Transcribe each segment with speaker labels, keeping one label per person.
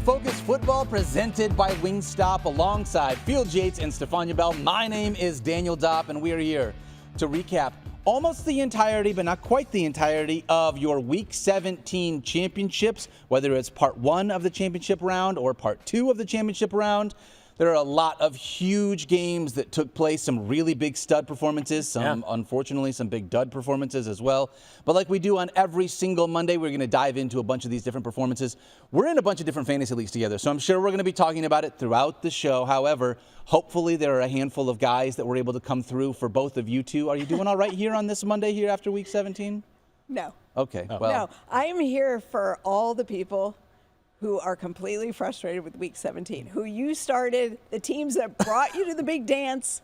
Speaker 1: Focus Football presented by Wingstop alongside Field Yates and Stephania Bell. My name is Daniel Dopp, and we are here to recap almost the entirety, but not quite the entirety, of your Week 17 championships, whether it's part 1 of the championship round or part 2 of the championship round. There are a lot of huge games that took place, some really big stud performances, unfortunately, some big dud performances as well. But like we do on every single Monday, we're going to dive into a bunch of these different performances. We're in a bunch of different fantasy leagues together, so I'm sure we're going to be talking about it throughout the show. However, hopefully there are a handful of guys that were able to come through for both of you two. Are you doing all right here on this Monday here after Week 17?
Speaker 2: No.
Speaker 1: Okay, well.
Speaker 2: No, I am here for all the people who are completely frustrated with Week 17, who you started, the teams that brought you to the big dance,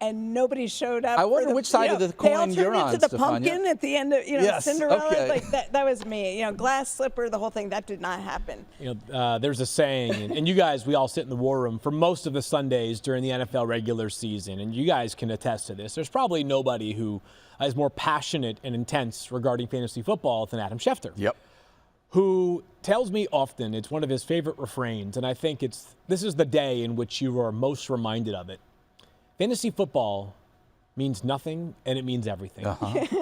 Speaker 2: and nobody showed up.
Speaker 1: I wonder which side of the coin you're on,
Speaker 2: They all turned into the
Speaker 1: Stephania.
Speaker 2: pumpkin at the end of,
Speaker 1: Yes,
Speaker 2: Cinderella.
Speaker 1: okay.
Speaker 2: Like that was me. Glass slipper, the whole thing. That did not happen.
Speaker 3: There's a saying, and you guys, we all sit in the war room for most of the Sundays during the NFL regular season, and you guys can attest to this. There's probably nobody who is more passionate and intense regarding fantasy football than Adam Schefter.
Speaker 1: Yep.
Speaker 3: Who tells me often, it's one of his favorite refrains, and I think this is the day in which you are most reminded of it. Fantasy football means nothing and it means everything.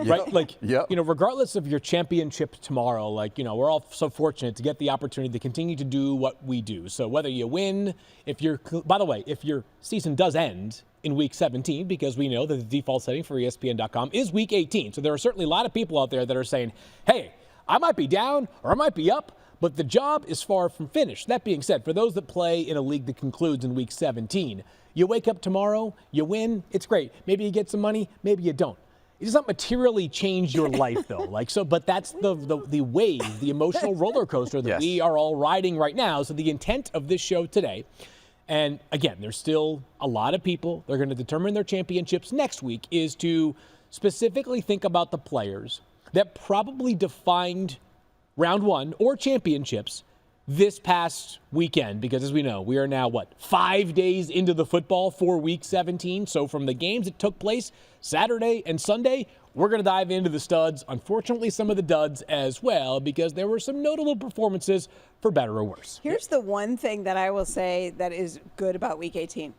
Speaker 3: Right? Like, regardless of your championship tomorrow, we're all so fortunate to get the opportunity to continue to do what we do. So whether you win, if your season does end in Week 17, because we know that the default setting for ESPN.com is Week 18. So there are certainly a lot of people out there that are saying, hey, I might be down or I might be up, but the job is far from finished. That being said, for those that play in a league that concludes in Week 17, you wake up tomorrow, you win, it's great. Maybe you get some money, maybe you don't. It does not materially change your life, though. But that's the wave, the emotional roller coaster that we are all riding right now. So the intent of this show today, and again, there's still a lot of people, they're going to determine their championships next week, is to specifically think about the players that probably defined round 1 or championships this past weekend, because as we know, we are now, 5 days into the football for Week 17. So from the games that took place Saturday and Sunday, we're going to dive into the studs. Unfortunately, some of the duds as well, because there were some notable performances for better or worse.
Speaker 2: Here's the one thing that I will say that is good about Week 18.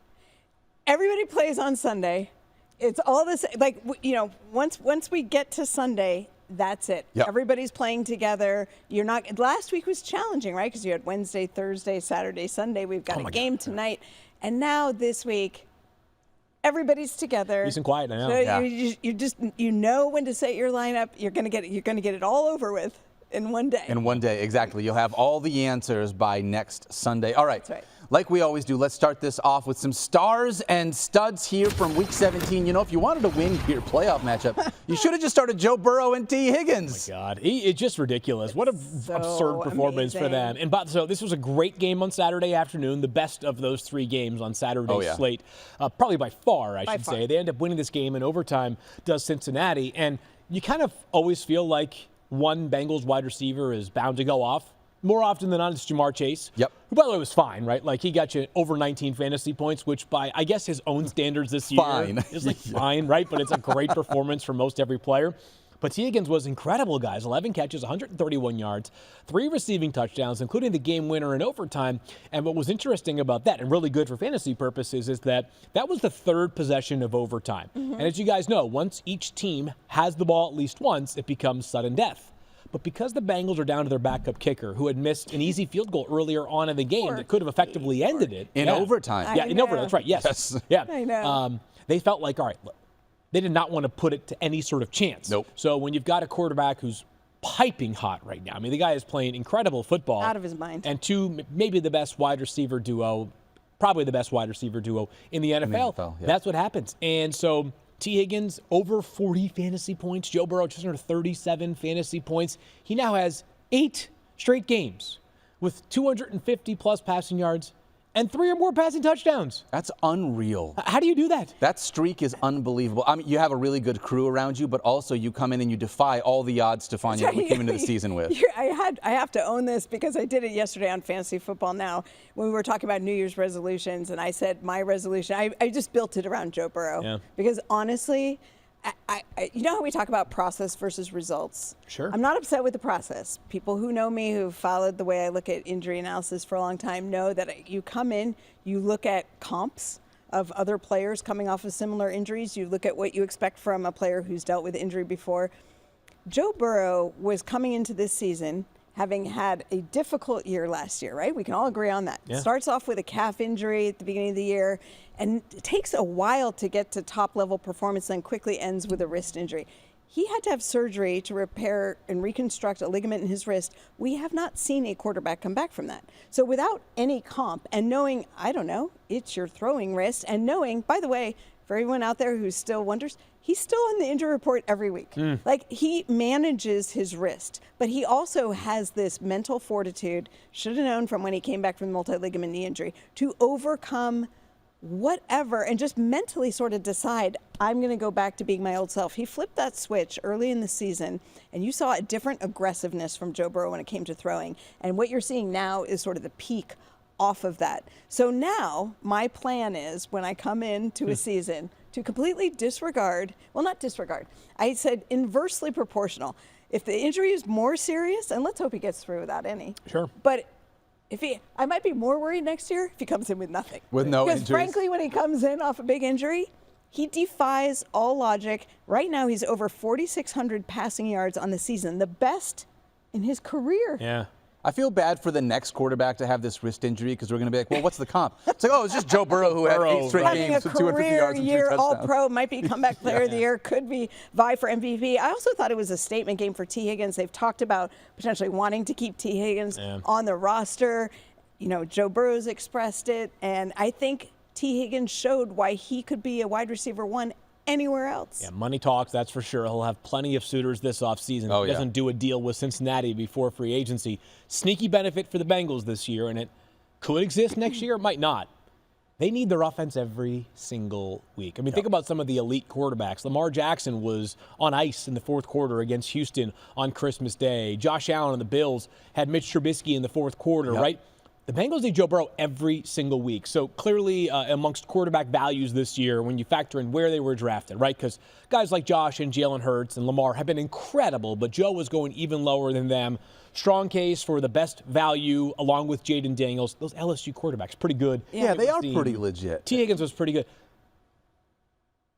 Speaker 2: Everybody plays on Sunday. It's all this, once we get to Sunday, that's it.
Speaker 1: Yep.
Speaker 2: Everybody's playing together. Last week was challenging, right? Because you had Wednesday, Thursday, Saturday, Sunday. We've got a game tonight. And now this week, everybody's together.
Speaker 3: Peace and quiet, I know.
Speaker 2: So you know when to set your lineup. You're gonna get it all over with in one day.
Speaker 1: In one day, exactly. You'll have all the answers by next Sunday. All right.
Speaker 2: That's right.
Speaker 1: Like we always do, let's start this off with some stars and studs here from Week 17. If you wanted to win your playoff matchup, you should have just started Joe Burrow and T. Higgins.
Speaker 3: Oh, my God. It's just ridiculous. What an absurd performance for them. And so this was a great game on Saturday afternoon, the best of those 3 games on Saturday's slate, probably by far, I should say. They end up winning this game in overtime, does Cincinnati. And you kind of always feel like one Bengals wide receiver is bound to go off. More often than not, it's Jamar Chase, who, by the way, was fine, right? He got you over 19 fantasy points, which by, I guess, his own standards this year is fine, right? But it's a great performance for most every player. But T. Higgins was incredible, guys. 11 catches, 131 yards, 3 receiving touchdowns, including the game winner in overtime. And what was interesting about that, and really good for fantasy purposes, is that was the 3rd possession of overtime. And as you guys know, once each team has the ball at least once, it becomes sudden death. But because the Bengals are down to their backup kicker, who had missed an easy field goal earlier on in the game that could have effectively ended it.
Speaker 1: In overtime.
Speaker 3: Yeah, in overtime. That's right. Yes. Yeah.
Speaker 2: I know.
Speaker 3: They felt like, all right, look, they did not want to put it to any sort of chance.
Speaker 1: Nope.
Speaker 3: So when you've got a quarterback who's piping hot right now, the guy is playing incredible football.
Speaker 2: Out of his mind.
Speaker 3: And 2, maybe the best wide receiver duo, probably the best wide receiver duo in the NFL. That's what happens. And so T. Higgins, over 40 fantasy points. Joe Burrow, just under 37 fantasy points. He now has 8 straight games with 250-plus passing yards and 3 or more passing touchdowns.
Speaker 1: That's unreal.
Speaker 3: How do you do that?
Speaker 1: That streak is unbelievable. You have a really good crew around you, but also you come in and you defy all the odds, Stephania, that we came into the season with.
Speaker 2: I have to own this because I did it yesterday on Fantasy Football Now when we were talking about New Year's resolutions, and I said my resolution, I just built it around Joe Burrow. Yeah. Because honestly, You know how we talk about process versus results?
Speaker 3: Sure.
Speaker 2: I'm not upset with the process. People who know me, who've followed the way I look at injury analysis for a long time, know that you come in, you look at comps of other players coming off of similar injuries. You look at what you expect from a player who's dealt with injury before. Joe Burrow was coming into this season having had a difficult year last year, right? We can all agree on that.
Speaker 3: Yeah.
Speaker 2: Starts off with a calf injury at the beginning of the year, and it takes a while to get to top-level performance, then quickly ends with a wrist injury. He had to have surgery to repair and reconstruct a ligament in his wrist. We have not seen a quarterback come back from that. So without any comp and knowing, I don't know, it's your throwing wrist, and knowing, by the way, for everyone out there who still wonders, he's still on the injury report every week. Like, he manages his wrist, but he also has this mental fortitude, should have known from when he came back from the multi-ligament knee injury, to overcome whatever and just mentally sort of decide, I'm going to go back to being my old self. He flipped that switch early in the season, and you saw a different aggressiveness from Joe Burrow when it came to throwing. And what you're seeing now is sort of the peak off of that. So now my plan is, when I come into a season, to completely disregard, well, not disregard, I said inversely proportional. If the injury is more serious, and let's hope he gets through without any.
Speaker 3: Sure.
Speaker 2: But I might be more worried next year if he comes in with nothing.
Speaker 1: With no
Speaker 2: because
Speaker 1: injuries.
Speaker 2: Frankly, when he comes in off a big injury, he defies all logic. Right now, he's over 4,600 passing yards on the season, the best in his career.
Speaker 3: Yeah.
Speaker 1: I feel bad for the next quarterback to have this wrist injury because we're going to be like, well, what's the comp? It's like, oh, it's just Joe Burrow who had 8 straight
Speaker 2: Having
Speaker 1: games
Speaker 2: a
Speaker 1: with 250
Speaker 2: career
Speaker 1: yards and 3
Speaker 2: year
Speaker 1: touchdowns.
Speaker 2: All-Pro, might be comeback player of the year, could be vie for MVP. I also thought it was a statement game for T. Higgins. They've talked about potentially wanting to keep T. Higgins on the roster. You know, Joe Burrow's expressed it, and I think T. Higgins showed why he could be a wide receiver one anywhere else.
Speaker 3: Yeah, money talks, that's for sure. He'll have plenty of suitors this offseason.
Speaker 1: Oh,
Speaker 3: He doesn't do a deal with Cincinnati before free agency. Sneaky benefit for the Bengals this year, and it could exist next year, it might not. They need their offense every single week. I mean, think about some of the elite quarterbacks. Lamar Jackson was on ice in the fourth quarter against Houston on Christmas Day. Josh Allen and the Bills had Mitch Trubisky in the fourth quarter, right? The Bengals need Joe Burrow every single week. So clearly amongst quarterback values this year, when you factor in where they were drafted, right? Because guys like Josh and Jalen Hurts and Lamar have been incredible, but Joe was going even lower than them. Strong case for the best value along with Jaden Daniels. Those LSU quarterbacks, pretty good.
Speaker 1: Yeah, they are pretty legit.
Speaker 3: T. Higgins was pretty good.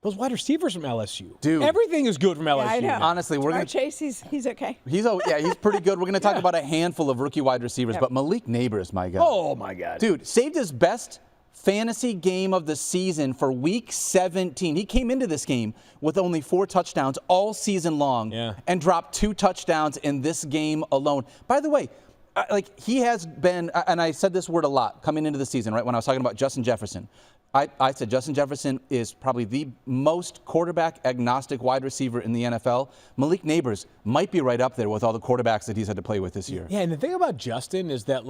Speaker 3: Those wide receivers from LSU.
Speaker 1: Dude.
Speaker 3: Everything is good from LSU.
Speaker 2: Yeah, I know.
Speaker 1: Honestly, we're going to
Speaker 2: Chase, he's okay.
Speaker 1: he's pretty good. We're going to talk about a handful of rookie wide receivers, but Malik Nabers, my God.
Speaker 3: Oh, my God.
Speaker 1: Dude, saved his best fantasy game of the season for week 17. He came into this game with only 4 touchdowns all season long and dropped 2 touchdowns in this game alone. By the way, he has been, and I said this word a lot coming into the season, right, when I was talking about Justin Jefferson. I said Justin Jefferson is probably the most quarterback-agnostic wide receiver in the NFL. Malik Nabers might be right up there with all the quarterbacks that he's had to play with this year.
Speaker 3: Yeah, and the thing about Justin is that,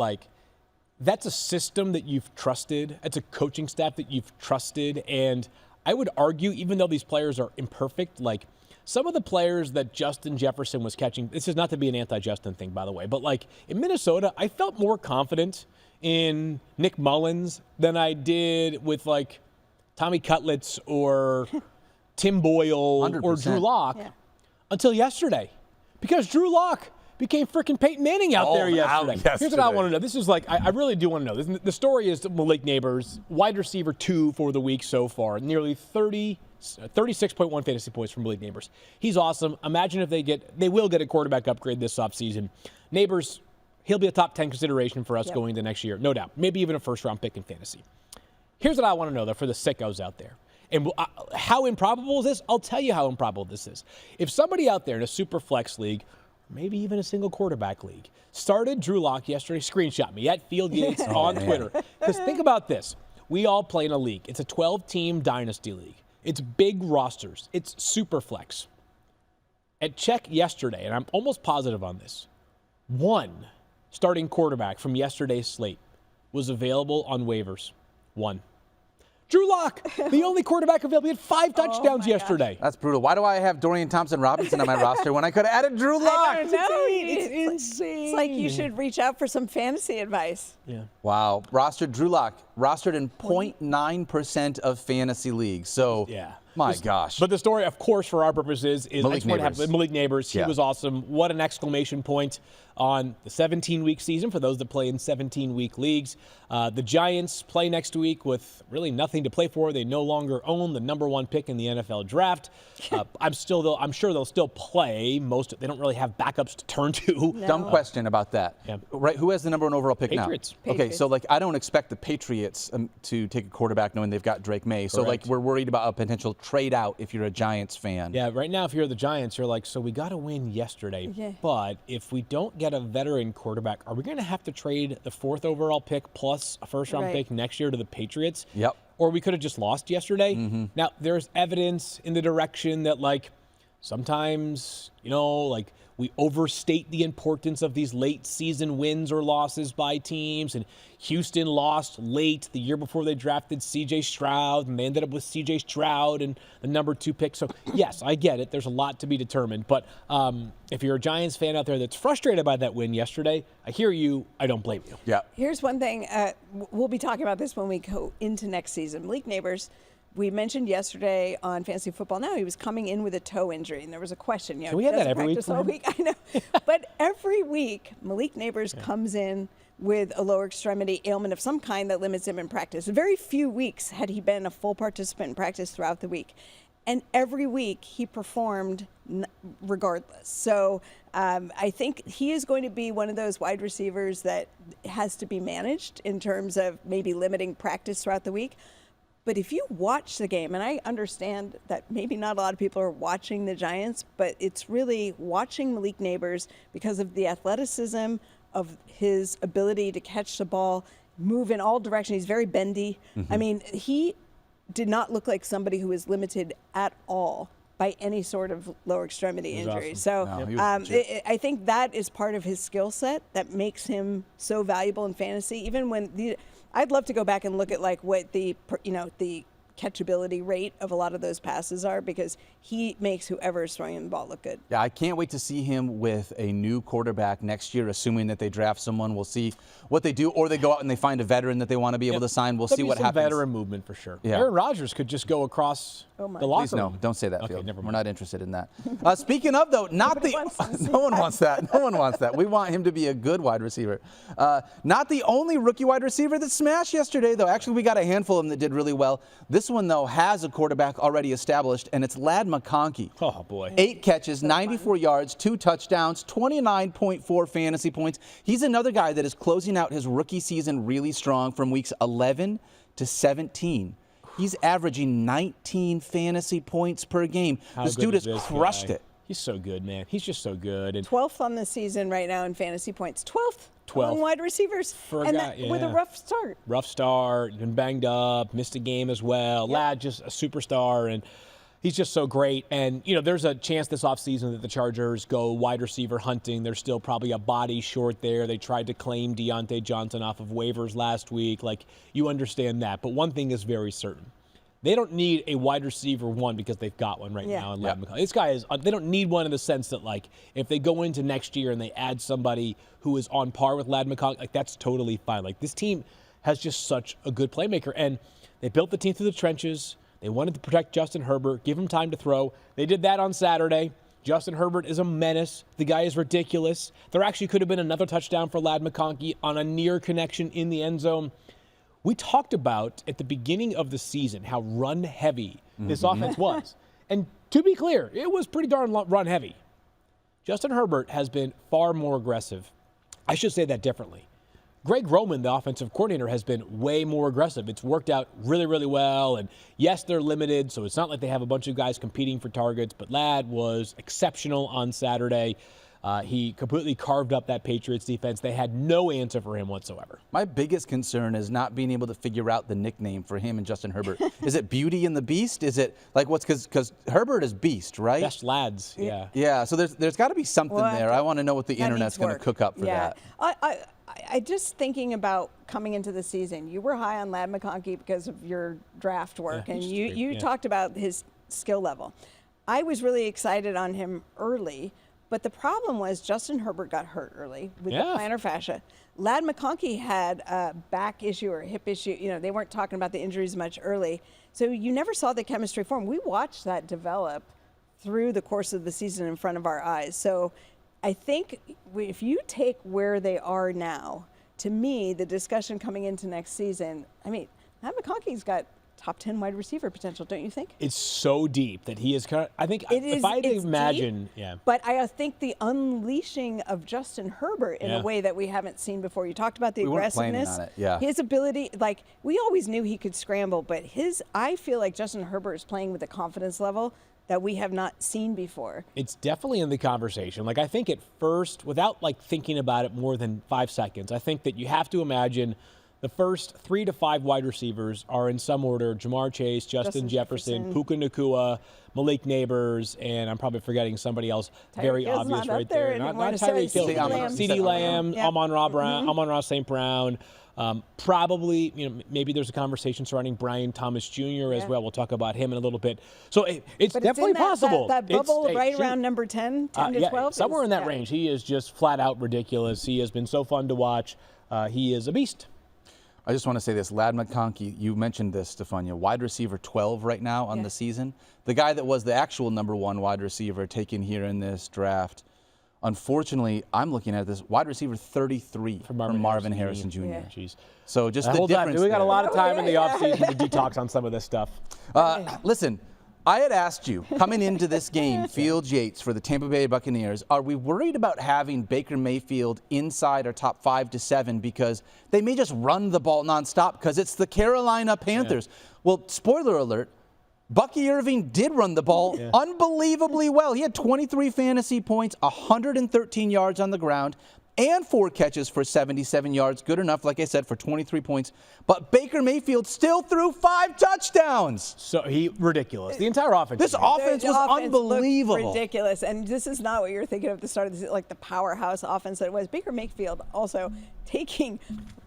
Speaker 3: that's a system that you've trusted. It's a coaching staff that you've trusted. And I would argue, even though these players are imperfect, some of the players that Justin Jefferson was catching, this is not to be an anti-Justin thing, by the way, but in Minnesota, I felt more confident in Nick Mullins than I did with Tommy Cutlets or Tim Boyle
Speaker 1: 100%.
Speaker 3: or Drew Lock until yesterday. Because Drew Lock became freaking Peyton Manning out there yesterday. Here's what I want to know. This is I really do want to know. The story is Malik Nabers, wide receiver 2 for the week so far. Nearly 36.1 fantasy points from Malik Nabers. He's awesome. Imagine if they will get a quarterback upgrade this offseason. Nabers, he'll be a top 10 consideration for us going into next year, no doubt. Maybe even a first-round pick in fantasy. Here's what I want to know, though, for the sickos out there. And how improbable is this? I'll tell you how improbable this is. If somebody out there in a super flex league, maybe even a single quarterback league, started Drew Lock yesterday, screenshot me at Field Yates on Twitter. Because think about this. We all play in a league. It's a 12-team dynasty league. It's big rosters. It's super flex. At check yesterday, and I'm almost positive on this, one starting quarterback from yesterday's slate was available on waivers. One. Drew Lock, the only quarterback available. He had 5 touchdowns yesterday.
Speaker 1: That's brutal. Why do I have Dorian Thompson-Robinson on my roster when I could have added Drew Lock?
Speaker 2: I don't know.
Speaker 3: It's insane.
Speaker 2: It's like you should reach out for some fantasy advice.
Speaker 3: Yeah.
Speaker 1: Wow. Drew Lock, rostered in 0.9% of fantasy leagues. So My gosh.
Speaker 3: But the story, of course, for our purposes is
Speaker 1: Malik
Speaker 3: Malik Nabers. He
Speaker 1: Yeah.
Speaker 3: was awesome. What an exclamation point on the 17-week season for those that play in 17-week leagues. The Giants play next week with really nothing to play for. They no longer own the #1 pick in the NFL draft. I'm sure they'll still play. They don't really have backups to turn to.
Speaker 2: No.
Speaker 1: Dumb question about that.
Speaker 3: Yeah.
Speaker 1: Right? Who has the #1 overall pick
Speaker 3: Patriots.
Speaker 1: now? Okay, so I don't expect the Patriots to take a quarterback knowing they've got Drake May. So
Speaker 3: Correct.
Speaker 1: we're worried about a potential trade out if you're a Giants fan.
Speaker 3: Yeah, right now, if you're the Giants, you're like, so we got to win yesterday.
Speaker 2: Yeah.
Speaker 3: But if we don't get a veteran quarterback, are we going to have to trade the 4th overall pick plus a first-round
Speaker 2: Right.
Speaker 3: pick next year to the Patriots?
Speaker 1: Yep.
Speaker 3: Or we could have just lost yesterday. Now, there's evidence in the direction that, sometimes, we overstate the importance of these late season wins or losses by teams. And Houston lost late the year before they drafted C.J. Stroud, and they ended up with C.J. Stroud and the #2 pick. So, yes, I get it. There's a lot to be determined. But if you're a Giants fan out there that's frustrated by that win yesterday, I hear you. I don't blame you.
Speaker 1: Yeah.
Speaker 2: Here's one thing. We'll be talking about this when we go into next season. Malik Nabers, we mentioned yesterday on Fantasy Football Now, he was coming in with a toe injury, and there was a question.
Speaker 3: Can we have that every week
Speaker 2: practice
Speaker 3: for
Speaker 2: all
Speaker 3: him?
Speaker 2: week? I know. But every week, Malik Nabers comes in with a lower extremity ailment of some kind that limits him in practice. Very few weeks had he been a full participant in practice throughout the week. And every week he performed regardless. So I think he is going to be one of those wide receivers that has to be managed in terms of maybe limiting practice throughout the week. But if you watch the game, and I understand that maybe not a lot of people are watching the Giants, but it's really watching Malik Nabers because of the athleticism of his ability to catch the ball, move in all directions. He's very bendy. I mean, he did not look like somebody who was limited at all by any sort of lower extremity injury.
Speaker 3: awesome.
Speaker 2: So
Speaker 1: No, he was legit.
Speaker 2: I think that is part of his skill set that makes him so valuable in fantasy. Even when I'd love to go back and look at what the catchability rate of a lot of those passes are, because he makes whoever is throwing him the ball look good.
Speaker 1: Yeah, I can't wait to see him with a new quarterback next year, assuming that they draft someone. We'll see what they do, or they go out and they find a veteran that they want to be able to sign. We'll see what happens.
Speaker 3: Veteran movement for sure.
Speaker 1: Yeah.
Speaker 3: Aaron Rodgers could just go across the locker
Speaker 1: Please no,
Speaker 3: room.
Speaker 1: don't say that,
Speaker 3: Okay,
Speaker 1: Field.
Speaker 3: never
Speaker 1: We're
Speaker 3: mind.
Speaker 1: not interested in that. Speaking of, though, no one wants that. No one wants that. We want him to be a good wide receiver. Not the only rookie wide receiver that smashed yesterday, though. Actually, we got a handful of them that did really well. This one, though, has a quarterback already established, and it's Lad McConkey.
Speaker 3: Oh, boy.
Speaker 1: 8 catches, 94 yards, 2 touchdowns, 29.4 fantasy points. He's another guy that is closing out his rookie season really strong from weeks 11 to 17. He's averaging 19 fantasy points per game. This dude has crushed it.
Speaker 3: He's so good, man. He's just so good. And
Speaker 2: 12th on the season right now in fantasy points. 12th
Speaker 3: 12th.
Speaker 2: among wide receivers.
Speaker 3: For a
Speaker 2: and
Speaker 3: guy,
Speaker 2: with a
Speaker 3: yeah.
Speaker 2: rough start.
Speaker 3: Rough start, been banged up, missed a game as well. Lad, just a superstar, and he's just so great. And, there's a chance this offseason that the Chargers go wide receiver hunting. There's still probably a body short there. They tried to claim Deontay Johnson off of waivers last week. You understand that. But one thing is very certain. They don't need a wide receiver one because they've got one right now in Lad McConkey. This guy they don't need one in the sense that, if they go into next year and they add somebody who is on par with Lad McConkey, that's totally fine. This team has just such a good playmaker. And they built the team through the trenches. They wanted to protect Justin Herbert, give him time to throw. They did that on Saturday. Justin Herbert is a menace. The guy is ridiculous. There actually could have been another touchdown for Lad McConkey on a near connection in the end zone. We talked about at the beginning of the season how run-heavy this offense was. And to be clear, it was pretty darn run-heavy. Justin Herbert has been far more aggressive. I should say that differently. Greg Roman, the offensive coordinator, has been way more aggressive. It's worked out really, really well. And yes, they're limited, so it's not like they have a bunch of guys competing for targets. But Lad was exceptional on Saturday. He completely carved up that Patriots defense. They had no answer for him whatsoever.
Speaker 1: My biggest concern is not being able to figure out the nickname for him and Justin Herbert. Is it Beauty and the Beast? Is it because Herbert is Beast, right?
Speaker 3: Best lads, yeah.
Speaker 1: Yeah, so there's got to be something there. I want to know what the internet's going to cook up for that.
Speaker 2: I just thinking about coming into the season, you were high on Lad McConkey because of your draft work, and you talked about his skill level. I was really excited on him early, But the problem was Justin Herbert got hurt early with the
Speaker 3: Yeah.
Speaker 2: plantar fascia. Lad McConkey had a back issue or a hip issue. You know, they weren't talking about the injuries much early. So you never saw the chemistry form. We watched that develop through the course of the season in front of our eyes. So I think if you take where they are now, to me, the discussion coming into next season, I mean, Lad McConkey's got top 10 wide receiver potential, don't you think?
Speaker 3: It's so deep that he is kind of, I think, if I had to imagine,
Speaker 2: deep, but I think the unleashing of Justin Herbert in a way that we haven't seen before. You talked about the aggressiveness, his ability, like we always knew he could scramble, but I feel like Justin Herbert is playing with a confidence level that we have not seen before.
Speaker 3: It's definitely in the conversation. Like I think at first, without like thinking about it more than 5 seconds, I think that you have to imagine the first 3 to 5 wide receivers are in some order: Jamar Chase, Justin Jefferson, Puka Nacua, Malik Nabers, and I'm probably forgetting somebody else. Very obvious right there. Not Tyreek Hill. CeeDee Lamb, Amon-Ra St. Brown. Probably, maybe there's a conversation surrounding Brian Thomas Jr. as well. We'll talk about him in a little bit. So it's definitely possible.
Speaker 2: That bubble around number 10 to 12?
Speaker 3: Somewhere in that range. He is just flat out ridiculous. He has been so fun to watch. He is a beast.
Speaker 1: I just want to say this. Lad McConkey, you mentioned this, Stephania, wide receiver 12 right now on the season. The guy that was the actual number 1 wide receiver taken here in this draft. Unfortunately, I'm looking at this wide receiver 33 from Marvin Harrison Jr.
Speaker 3: Jeez.
Speaker 1: So just the difference.
Speaker 3: We got a lot of time in the offseason to detox on some of this stuff.
Speaker 1: Listen, I had asked you, coming into this game, Field Yates for the Tampa Bay Buccaneers, are we worried about having Baker Mayfield inside our top 5 to 7 because they may just run the ball nonstop because it's the Carolina Panthers? Well, spoiler alert, Bucky Irving did run the ball unbelievably well. He had 23 fantasy points, 113 yards on the ground, and 4 catches for 77 yards. Good enough, like I said, for 23 points. But Baker Mayfield still threw 5 touchdowns.
Speaker 3: So ridiculous. The entire offense.
Speaker 1: This offense was unbelievable.
Speaker 2: Ridiculous. And this is not what you're thinking of at the start of the season, like the powerhouse offense that it was. Baker Mayfield also taking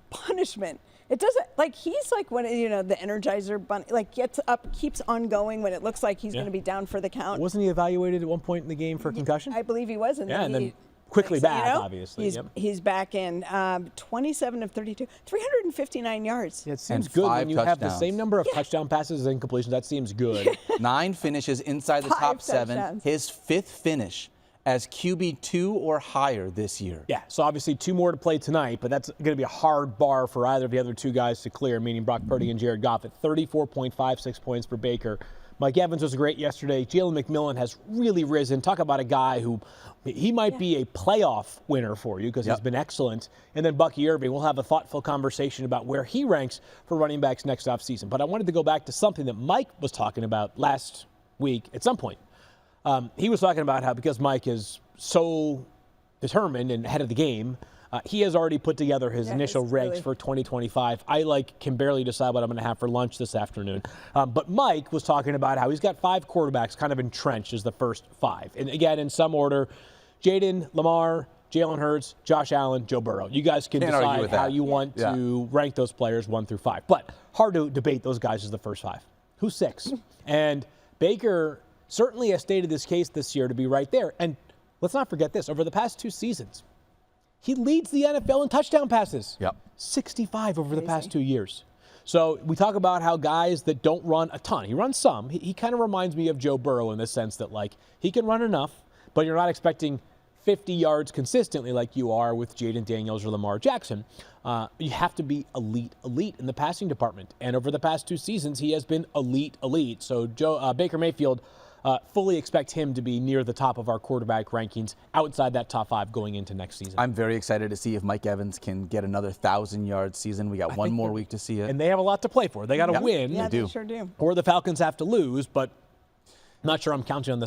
Speaker 2: punishment. It doesn't, like, he's like when, the Energizer Bunny, like, gets up, keeps on going when it looks like he's going to be down for the count.
Speaker 3: Wasn't he evaluated at one point in the game for concussion?
Speaker 2: I believe he was. And
Speaker 3: then quickly back, obviously.
Speaker 2: He's back in 27 of 32, 359 yards.
Speaker 3: Yeah, it seems good when you have the same number of touchdown passes and incompletions. That seems good.
Speaker 1: 9 finishes inside the top 7.
Speaker 2: Touchdowns.
Speaker 1: His 5th finish as QB 2 or higher this year.
Speaker 3: Yeah, so obviously 2 more to play tonight, but that's going to be a hard bar for either of the other 2 guys to clear, meaning Brock Purdy and Jared Goff at 34.56 points for Baker. Mike Evans was great yesterday. Jalen McMillan has really risen. Talk about a guy who he might be a playoff winner for you because he's been excellent. And then Bucky Irving, we'll have a thoughtful conversation about where he ranks for running backs next offseason. But I wanted to go back to something that Mike was talking about last week at some point. He was talking about how because Mike is so determined and ahead of the game, he has already put together his initial ranks for 2025. I can barely decide what I'm going to have for lunch this afternoon. But Mike was talking about how he's got 5 quarterbacks kind of entrenched as the first 5. And again, in some order, Jaden, Lamar, Jalen Hurts, Josh Allen, Joe Burrow. You guys can decide how you want to rank those players 1 through 5. But hard to debate those guys as the first 5. Who's 6? And Baker certainly has stated this case this year to be right there. And let's not forget this. Over the past 2 seasons, he leads the NFL in touchdown passes. 65 over the past 2 years. So we talk about how guys that don't run a ton, he runs some. He kind of reminds me of Joe Burrow in the sense that, he can run enough, but you're not expecting 50 yards consistently like you are with Jaden Daniels or Lamar Jackson. You have to be elite in the passing department. And over the past 2 seasons, he has been elite. So Baker Mayfield, fully expect him to be near the top of our quarterback rankings outside that top 5 going into next season.
Speaker 1: I'm very excited to see if Mike Evans can get another 1,000-yard season. We got one more week to see it.
Speaker 3: And they have a lot to play for. They got to win.
Speaker 2: Yeah, they sure do.
Speaker 3: Or the Falcons have to lose, but I'm not sure I'm counting on the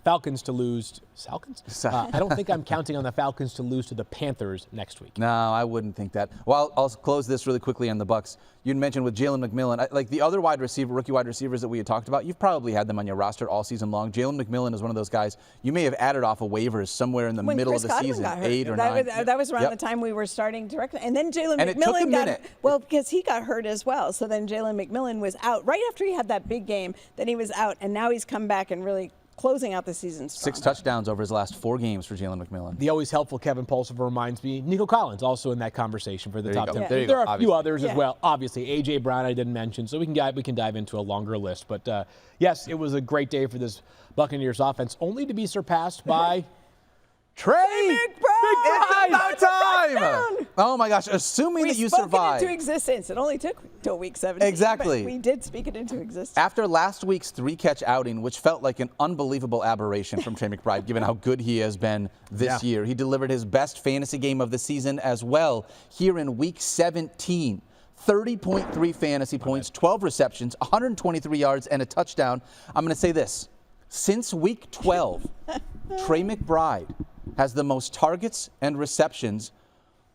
Speaker 3: Falcons to lose. Falcons? I don't think I'm counting on the Falcons to lose to the Panthers next week.
Speaker 1: No, I wouldn't think that. Well, I'll close this really quickly on the Bucs. You mentioned with Jalen McMillan, like the other rookie wide receivers that we had talked about, you've probably had them on your roster all season long. Jalen McMillan is one of those guys you may have added off of waivers somewhere in the middle of the season, 8 or 9.
Speaker 2: That was around the time we were starting directly. And then Jalen McMillan because he got hurt as well. So then Jalen McMillan was out right after he had that big game. Then he was out, and now he's come back and really closing out the season strong.
Speaker 1: 6 touchdowns over his last 4 games for Jalen McMillan.
Speaker 3: The always helpful Kevin Pulsifer reminds me, Nico Collins also in that conversation for the top 10.
Speaker 1: There you
Speaker 3: There
Speaker 1: go,
Speaker 3: are a few
Speaker 1: obviously.
Speaker 3: others as well. Obviously, A.J. Brown I didn't mention, so we can dive into a longer list. But yes, it was a great day for this Buccaneers offense, only to be surpassed by Trey
Speaker 2: McBride!
Speaker 1: It's about time! Oh my gosh, assuming that you
Speaker 2: spoke
Speaker 1: survive.
Speaker 2: it into existence. It only took till week 17.
Speaker 1: Exactly.
Speaker 2: But we did speak it into existence.
Speaker 1: After last week's 3-catch outing, which felt like an unbelievable aberration from Trey McBride, given how good he has been this year, he delivered his best fantasy game of the season as well here in week 17. 30.3 fantasy points, 12 receptions, 123 yards, and a touchdown. I'm going to say this. Since week 12, Trey McBride has the most targets and receptions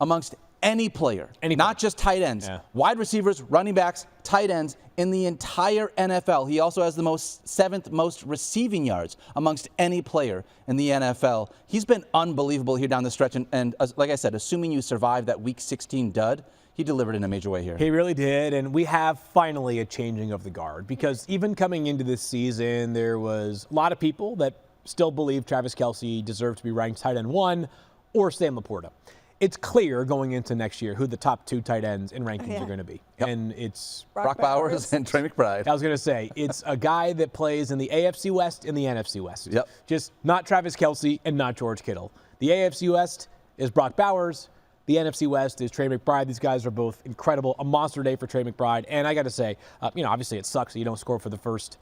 Speaker 1: amongst any player, not just tight ends, wide receivers, running backs, tight ends in the entire NFL. He also has the 7th most receiving yards amongst any player in the NFL. He's been unbelievable here down the stretch, and like I said, assuming you survive that week 16 dud, he delivered in a major way here.
Speaker 3: He really did, and we have finally a changing of the guard, because even coming into this season, there was a lot of people that still believe Travis Kelce deserved to be ranked tight end 1 or Sam Laporta. It's clear going into next year who the top 2 tight ends in rankings are going to be. And it's
Speaker 1: Brock Bowers and Trey McBride.
Speaker 3: I was going to say, it's a guy that plays in the AFC West and the NFC West.
Speaker 1: Yep.
Speaker 3: Just not Travis Kelce and not George Kittle. The AFC West is Brock Bowers. The NFC West is Trey McBride. These guys are both incredible. A monster day for Trey McBride. And I got to say, obviously it sucks that you don't score for the first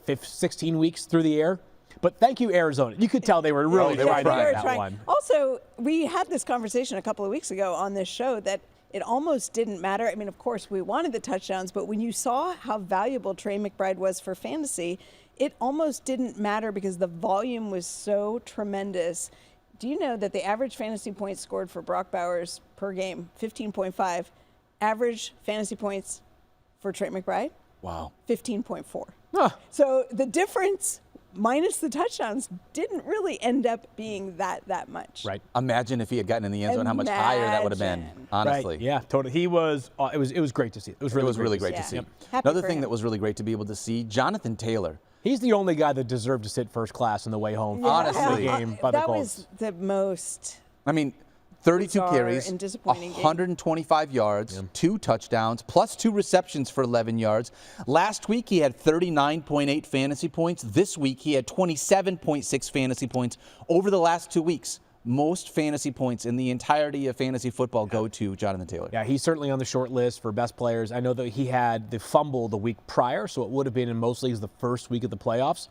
Speaker 3: 16 weeks through the air. But thank you, Arizona. You could tell they were really trying that one.
Speaker 2: Also, we had this conversation a couple of weeks ago on this show that it almost didn't matter. I mean, of course, we wanted the touchdowns, but when you saw how valuable Trey McBride was for fantasy, it almost didn't matter because the volume was so tremendous. Do you know that the average fantasy points scored for Brock Bowers per game, 15.5, average fantasy points for Trey McBride?
Speaker 1: Wow.
Speaker 2: 15.4.
Speaker 3: Huh.
Speaker 2: So the difference minus the touchdowns didn't really end up being that much.
Speaker 3: Right.
Speaker 1: Imagine if he had gotten in the end zone, how much higher that would have been, honestly.
Speaker 3: Right. Yeah, totally. He was, it was great to see. It was really
Speaker 1: great to see.
Speaker 2: Yep.
Speaker 1: Another thing that was really great to be able to see, Jonathan Taylor.
Speaker 3: He's the only guy that deserved to sit first class on the way home.
Speaker 1: Honestly.
Speaker 3: The game by the
Speaker 2: that
Speaker 3: Colts.
Speaker 2: was the most.
Speaker 1: I mean, 32
Speaker 2: bizarre
Speaker 1: carries,
Speaker 2: and disappointing game.
Speaker 1: 125 yards, 2 touchdowns, plus 2 receptions for 11 yards. Last week, he had 39.8 fantasy points. This week, he had 27.6 fantasy points over the last 2 weeks. Most fantasy points in the entirety of fantasy football go to Jonathan Taylor.
Speaker 3: Yeah, he's certainly on the short list for best players. I know that he had the fumble the week prior, so it would have been in most leagues the first week of the playoffs.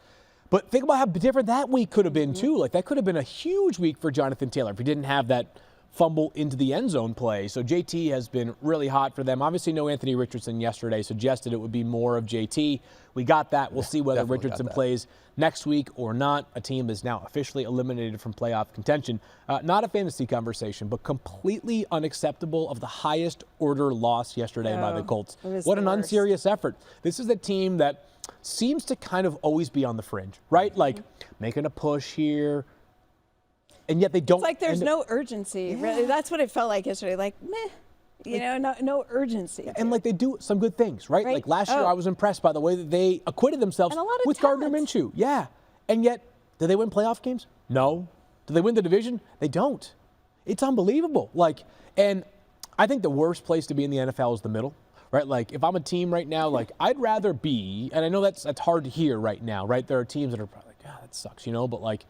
Speaker 3: But think about how different that week could have been, too. Like, that could have been a huge week for Jonathan Taylor if he didn't have that fumble into the end zone play. So JT has been really hot for them. Obviously, no Anthony Richardson yesterday. Suggested it would be more of JT. We got that. We'll see whether Richardson plays next week or not. A team is now officially eliminated from playoff contention. Not a fantasy conversation, but completely unacceptable of the highest order loss yesterday by the Colts. What an unserious effort. This is a team that seems to kind of always be on the fringe, right? Like making a push here, and yet they don't.
Speaker 2: It's like there's no urgency. Really, that's what it felt like yesterday. Like, meh, no urgency.
Speaker 3: And like they do some good things, right? Like last year, I was impressed by the way that they acquitted themselves with Gardner Minshew. Yeah, and yet, do they win playoff games? No. Do they win the division? They don't. It's unbelievable. Like, and I think the worst place to be in the NFL is the middle. Right, like if I'm a team right now, like I'd rather be, and I know that's hard to hear right now, right? There are teams that are probably like, God, that sucks, but like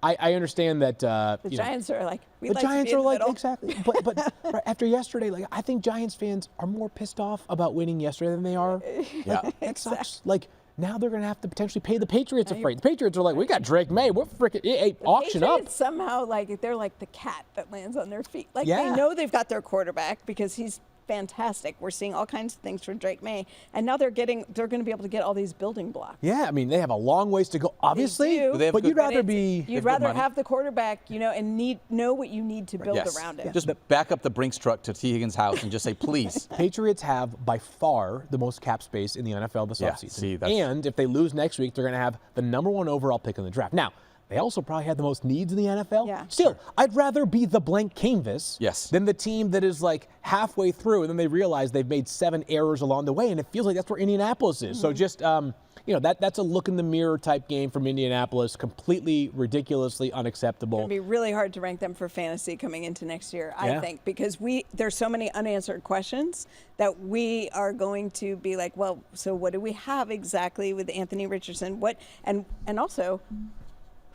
Speaker 3: I understand that the
Speaker 2: Giants are like,
Speaker 3: the Giants are like exactly, but right, after yesterday, like I think Giants fans are more pissed off about winning yesterday than they are.
Speaker 1: Yeah,
Speaker 3: that sucks. Like now they're gonna have to potentially pay the Patriots a freight. The Patriots are like, we got Drake May, we're freaking auction
Speaker 2: Patriots
Speaker 3: up.
Speaker 2: Somehow, like they're like the cat that lands on their feet. Like they know they've got their quarterback because he's fantastic. We're seeing all kinds of things from Drake May, and now they're going to be able to get all these building blocks.
Speaker 3: Yeah, I mean they have a long ways to go, obviously. But you'd rather
Speaker 2: have the quarterback, and know what you need to build around it.
Speaker 1: Just back up the Brinks truck to T. Higgins' house and just say, please.
Speaker 3: Patriots have by far the most cap space in the NFL this offseason. And if they lose next week, they're going to have the #1 overall pick in the draft. Now, They also probably had the most needs in the NFL.
Speaker 2: Yeah.
Speaker 3: Still, I'd rather be the blank canvas than the team that is like halfway through and then they realize they've made 7 errors along the way, and it feels like that's where Indianapolis is. So just, that's a look in the mirror type game from Indianapolis, completely ridiculously unacceptable.
Speaker 2: It'd be really hard to rank them for fantasy coming into next year, I think, because there's so many unanswered questions that we are going to be like, well, so what do we have exactly with Anthony Richardson? What and also,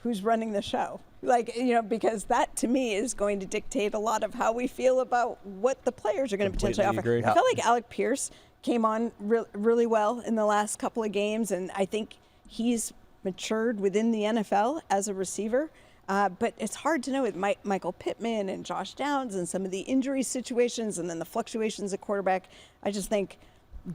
Speaker 2: who's running the show? Because that to me is going to dictate a lot of how we feel about what the players are going to potentially offer.
Speaker 3: Agree.
Speaker 2: I felt like Alec Pierce came on really well in the last couple of games, and I think he's matured within the NFL as a receiver. But it's hard to know with Michael Pittman and Josh Downs and some of the injury situations and then the fluctuations at quarterback. I just think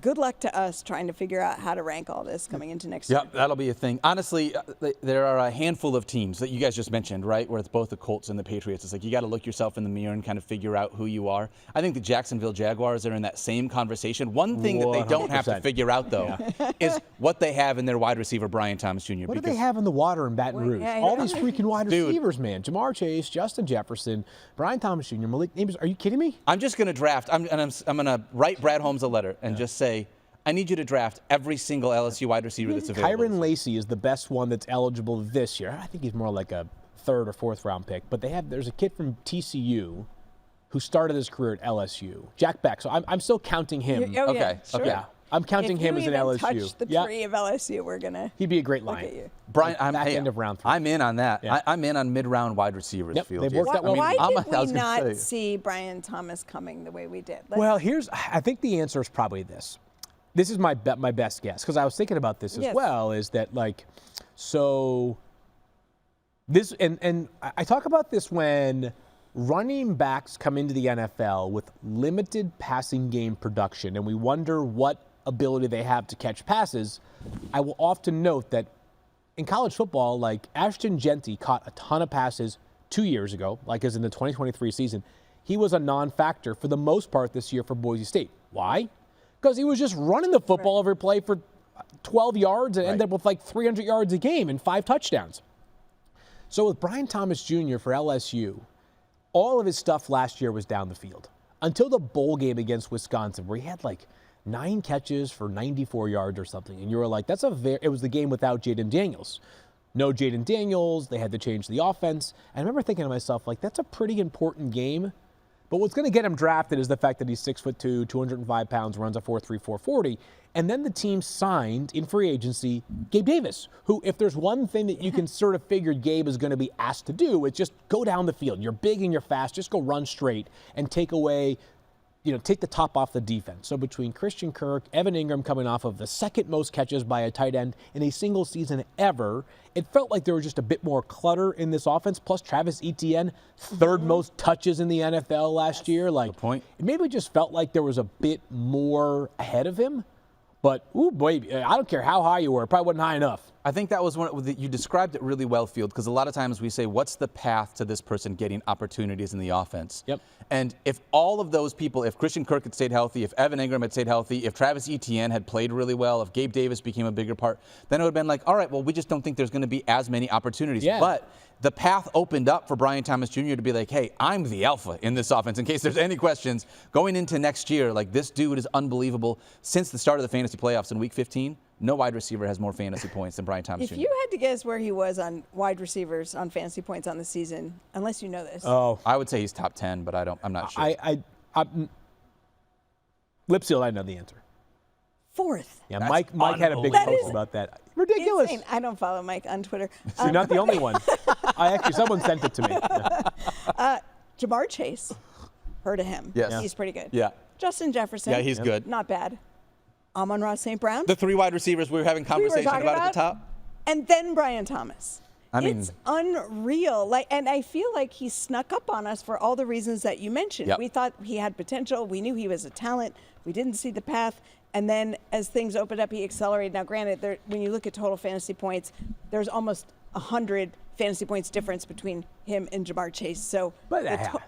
Speaker 2: good luck to us trying to figure out how to rank all this coming into next year.
Speaker 1: Yep, that'll be a thing. Honestly, there are a handful of teams that you guys just mentioned, right, where it's both the Colts and the Patriots. It's like you got to look yourself in the mirror and kind of figure out who you are. I think the Jacksonville Jaguars are in that same conversation. One thing that they don't have to figure out, though, is what they have in their wide receiver, Brian Thomas Jr.
Speaker 3: What do they have in the water in Baton Rouge? All these freaking wide receivers, man. Jamar Chase, Justin Jefferson, Brian Thomas Jr., Malik Nabers. Are you kidding me?
Speaker 1: I'm just going to draft. I'm going to write Brad Holmes a letter and just say, I need you to draft every single LSU wide receiver that's available.
Speaker 3: Kyron Lacey is the best one that's eligible this year. I think he's more like a 3rd or 4th round pick. But there's a kid from TCU who started his career at LSU, Jack Beck. So I'm still counting him.
Speaker 1: Okay.
Speaker 2: Sure.
Speaker 1: Yeah.
Speaker 3: I'm counting him as an LSU.
Speaker 2: If you touch the tree of LSU, we're going to
Speaker 3: He'd be a great
Speaker 2: look
Speaker 3: line.
Speaker 2: at you.
Speaker 1: Brian,
Speaker 3: Back end of round 3.
Speaker 1: I'm in on that.
Speaker 3: Yeah.
Speaker 1: I'm in on mid-round wide receivers.
Speaker 3: Yep,
Speaker 1: Field
Speaker 3: they've worked out well.
Speaker 2: Why did we not see Brian Thomas coming the way we did?
Speaker 3: I think the answer is probably this. This is my best guess, because I was thinking about this as well, is that this, and I talk about this when running backs come into the NFL with limited passing game production, and we wonder what ability they have to catch passes. I will often note that in college football, like Ashton Genty caught a ton of passes 2 years ago, as in the 2023 season. He was a non-factor for the most part this year for Boise State. Why? Because he was just running the football every play for 12 yards and ended up with 300 yards a game and 5 touchdowns. So with Brian Thomas Jr. for LSU, all of his stuff last year was down the field until the bowl game against Wisconsin, where he had 9 catches for 94 yards or something. And you were like, it was the game without Jaden Daniels. No Jaden Daniels. They had to change the offense. And I remember thinking to myself, that's a pretty important game. But what's going to get him drafted is the fact that he's 6'2", 205 pounds, runs a 4.3, 4.40. And then the team signed in free agency Gabe Davis, who, if there's one thing that you can sort of figure Gabe is going to be asked to do, it's just go down the field. You're big and you're fast. Just go run straight and take the top off the defense. So between Christian Kirk, Evan Ingram coming off of the 2nd most catches by a tight end in a single season ever, it felt like there was just a bit more clutter in this offense. Plus Travis Etienne, 3rd most touches in the NFL last year.
Speaker 1: Good point.
Speaker 3: It maybe just felt like there was a bit more ahead of him. But, ooh, boy, I don't care how high you were. It probably wasn't high enough.
Speaker 1: I think that was you described it really well, Field, because a lot of times we say, what's the path to this person getting opportunities in the offense?
Speaker 3: Yep.
Speaker 1: And if all of those people, if Christian Kirk had stayed healthy, if Evan Ingram had stayed healthy, if Travis Etienne had played really well, if Gabe Davis became a bigger part, then it would have been all right, well, we just don't think there's going to be as many opportunities.
Speaker 3: Yeah.
Speaker 1: But the path opened up for Brian Thomas Jr. to be hey, I'm the alpha in this offense. In case there's any questions, going into next year, this dude is unbelievable. Since the start of the fantasy playoffs in Week 15, no wide receiver has more fantasy points than Brian Thomas Jr.
Speaker 2: If you had to guess where he was on wide receivers on fantasy points on the season, unless you know this.
Speaker 3: Oh,
Speaker 1: I would say he's top 10, but I'm not sure.
Speaker 3: Lip seal, I know the answer.
Speaker 2: 4th.
Speaker 3: Yeah, Mike had a big post about that. Ridiculous.
Speaker 2: Insane. I don't follow Mike on Twitter.
Speaker 3: You're not the only one. Someone sent it to me. Yeah.
Speaker 2: Jamar Chase. Heard of him.
Speaker 1: Yes.
Speaker 2: He's pretty good.
Speaker 1: Yeah.
Speaker 2: Justin Jefferson.
Speaker 1: Yeah, he's good.
Speaker 2: Not bad. Amon-Ra St. Brown.
Speaker 1: The 3 wide receivers we were having conversation about at the top.
Speaker 2: And then Brian Thomas.
Speaker 1: It's
Speaker 2: unreal. And I feel like he snuck up on us for all the reasons that you mentioned.
Speaker 1: Yep.
Speaker 2: We thought he had potential. We knew he was a talent. We didn't see the path. And then as things opened up, he accelerated. Now, granted, when you look at total fantasy points, there's almost 100 fantasy points difference between him and Jamar Chase. So,
Speaker 3: But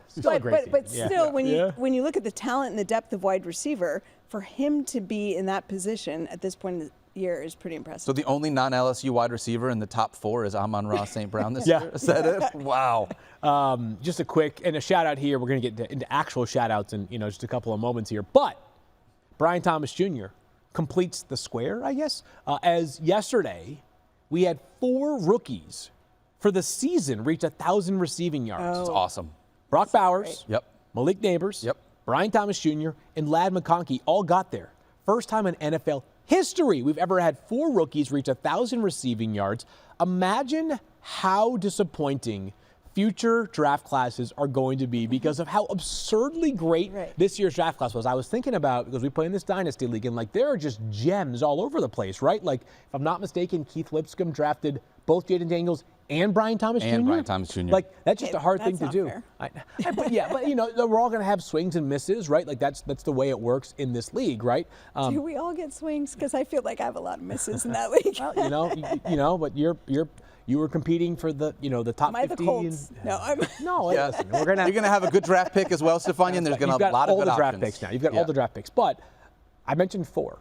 Speaker 3: still a great
Speaker 2: but
Speaker 3: season.
Speaker 2: still,
Speaker 3: Yeah.
Speaker 2: when you look at the talent and the depth of wide receiver, for him to be in that position at this point in the year is pretty impressive.
Speaker 1: So the only non-LSU wide receiver in the top 4 is Amon-Ra St. Brown this
Speaker 3: Yeah.
Speaker 1: year? Is that it? Wow.
Speaker 3: Just a quick and a shout out here. We're going to get into actual shout outs in just a couple of moments here. But Brian Thomas Jr. completes the square, I guess, as yesterday we had 4 rookies for the season reach 1,000 receiving yards.
Speaker 1: It's awesome.
Speaker 3: Brock Bowers,
Speaker 1: Yep.
Speaker 3: Malik Nabers,
Speaker 1: Yep.
Speaker 3: Brian Thomas Jr., and Lad McConkey all got there. First time in NFL history we've ever had 4 rookies reach 1,000 receiving yards. Imagine how disappointing future draft classes are going to be because of how absurdly great this year's draft class was. I was thinking about, because we play in this Dynasty League, and there are just gems all over the place, right? Like, if I'm not mistaken, Keith Lipscomb drafted both Jaden Daniels and Brian Thomas Jr.
Speaker 1: And Brian Thomas Jr.
Speaker 3: Like, that's just a hard thing
Speaker 2: That's
Speaker 3: to
Speaker 2: not
Speaker 3: do.
Speaker 2: fair.
Speaker 3: But we're all going to have swings and misses, right? Like, that's the way it works in this league, right?
Speaker 2: Do we all get swings? Because I feel like I have a lot of misses in that league.
Speaker 3: But you were competing for the top
Speaker 2: Am I
Speaker 3: 50.
Speaker 2: the Colts? No, I'm.
Speaker 3: No,
Speaker 1: Yes.
Speaker 3: listen,
Speaker 1: You're going to have a good draft pick as well, Stephania, and there's going to be a lot of good
Speaker 3: all the draft
Speaker 1: options.
Speaker 3: picks now. You've got all the draft picks. But I mentioned 4.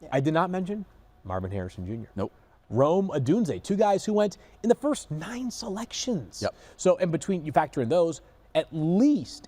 Speaker 2: Yeah.
Speaker 3: I did not mention Marvin Harrison Jr.
Speaker 1: Nope.
Speaker 3: Rome Odunze, 2 guys who went in the first 9 selections.
Speaker 1: Yep.
Speaker 3: So in between, you factor in those, at least,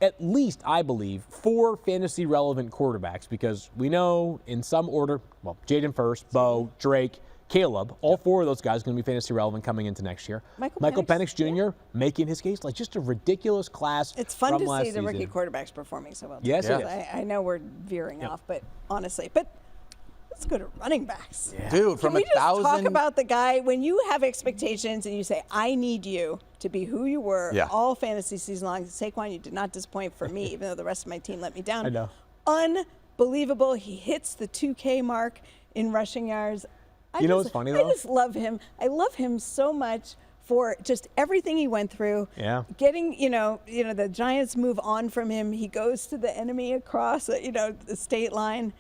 Speaker 3: I believe, 4 fantasy relevant quarterbacks, because we know in some order, Jaden first, Bo, Drake, Caleb, all 4 of those guys are going to be fantasy relevant coming into next year.
Speaker 2: Michael
Speaker 3: Penix Jr. making his case, like just a ridiculous class.
Speaker 2: It's fun
Speaker 3: from
Speaker 2: to
Speaker 3: last
Speaker 2: see the rookie
Speaker 3: season.
Speaker 2: quarterbacks performing so well.
Speaker 3: Yes, it is.
Speaker 2: I know we're veering off, but honestly, let's go to running backs.
Speaker 1: Yeah. Dude, from
Speaker 2: Can we just
Speaker 1: 1,000.
Speaker 2: talk about the guy when you have expectations and you say, I need you to be who you were all fantasy season long. Saquon, you did not disappoint for me, even though the rest of my team let me down.
Speaker 3: I know.
Speaker 2: Unbelievable. He hits the 2K mark in rushing yards.
Speaker 3: What's funny, though?
Speaker 2: I just love him. I love him so much for just everything he went through.
Speaker 3: Yeah.
Speaker 2: Getting, the Giants move on from him. He goes to the enemy across, the state line,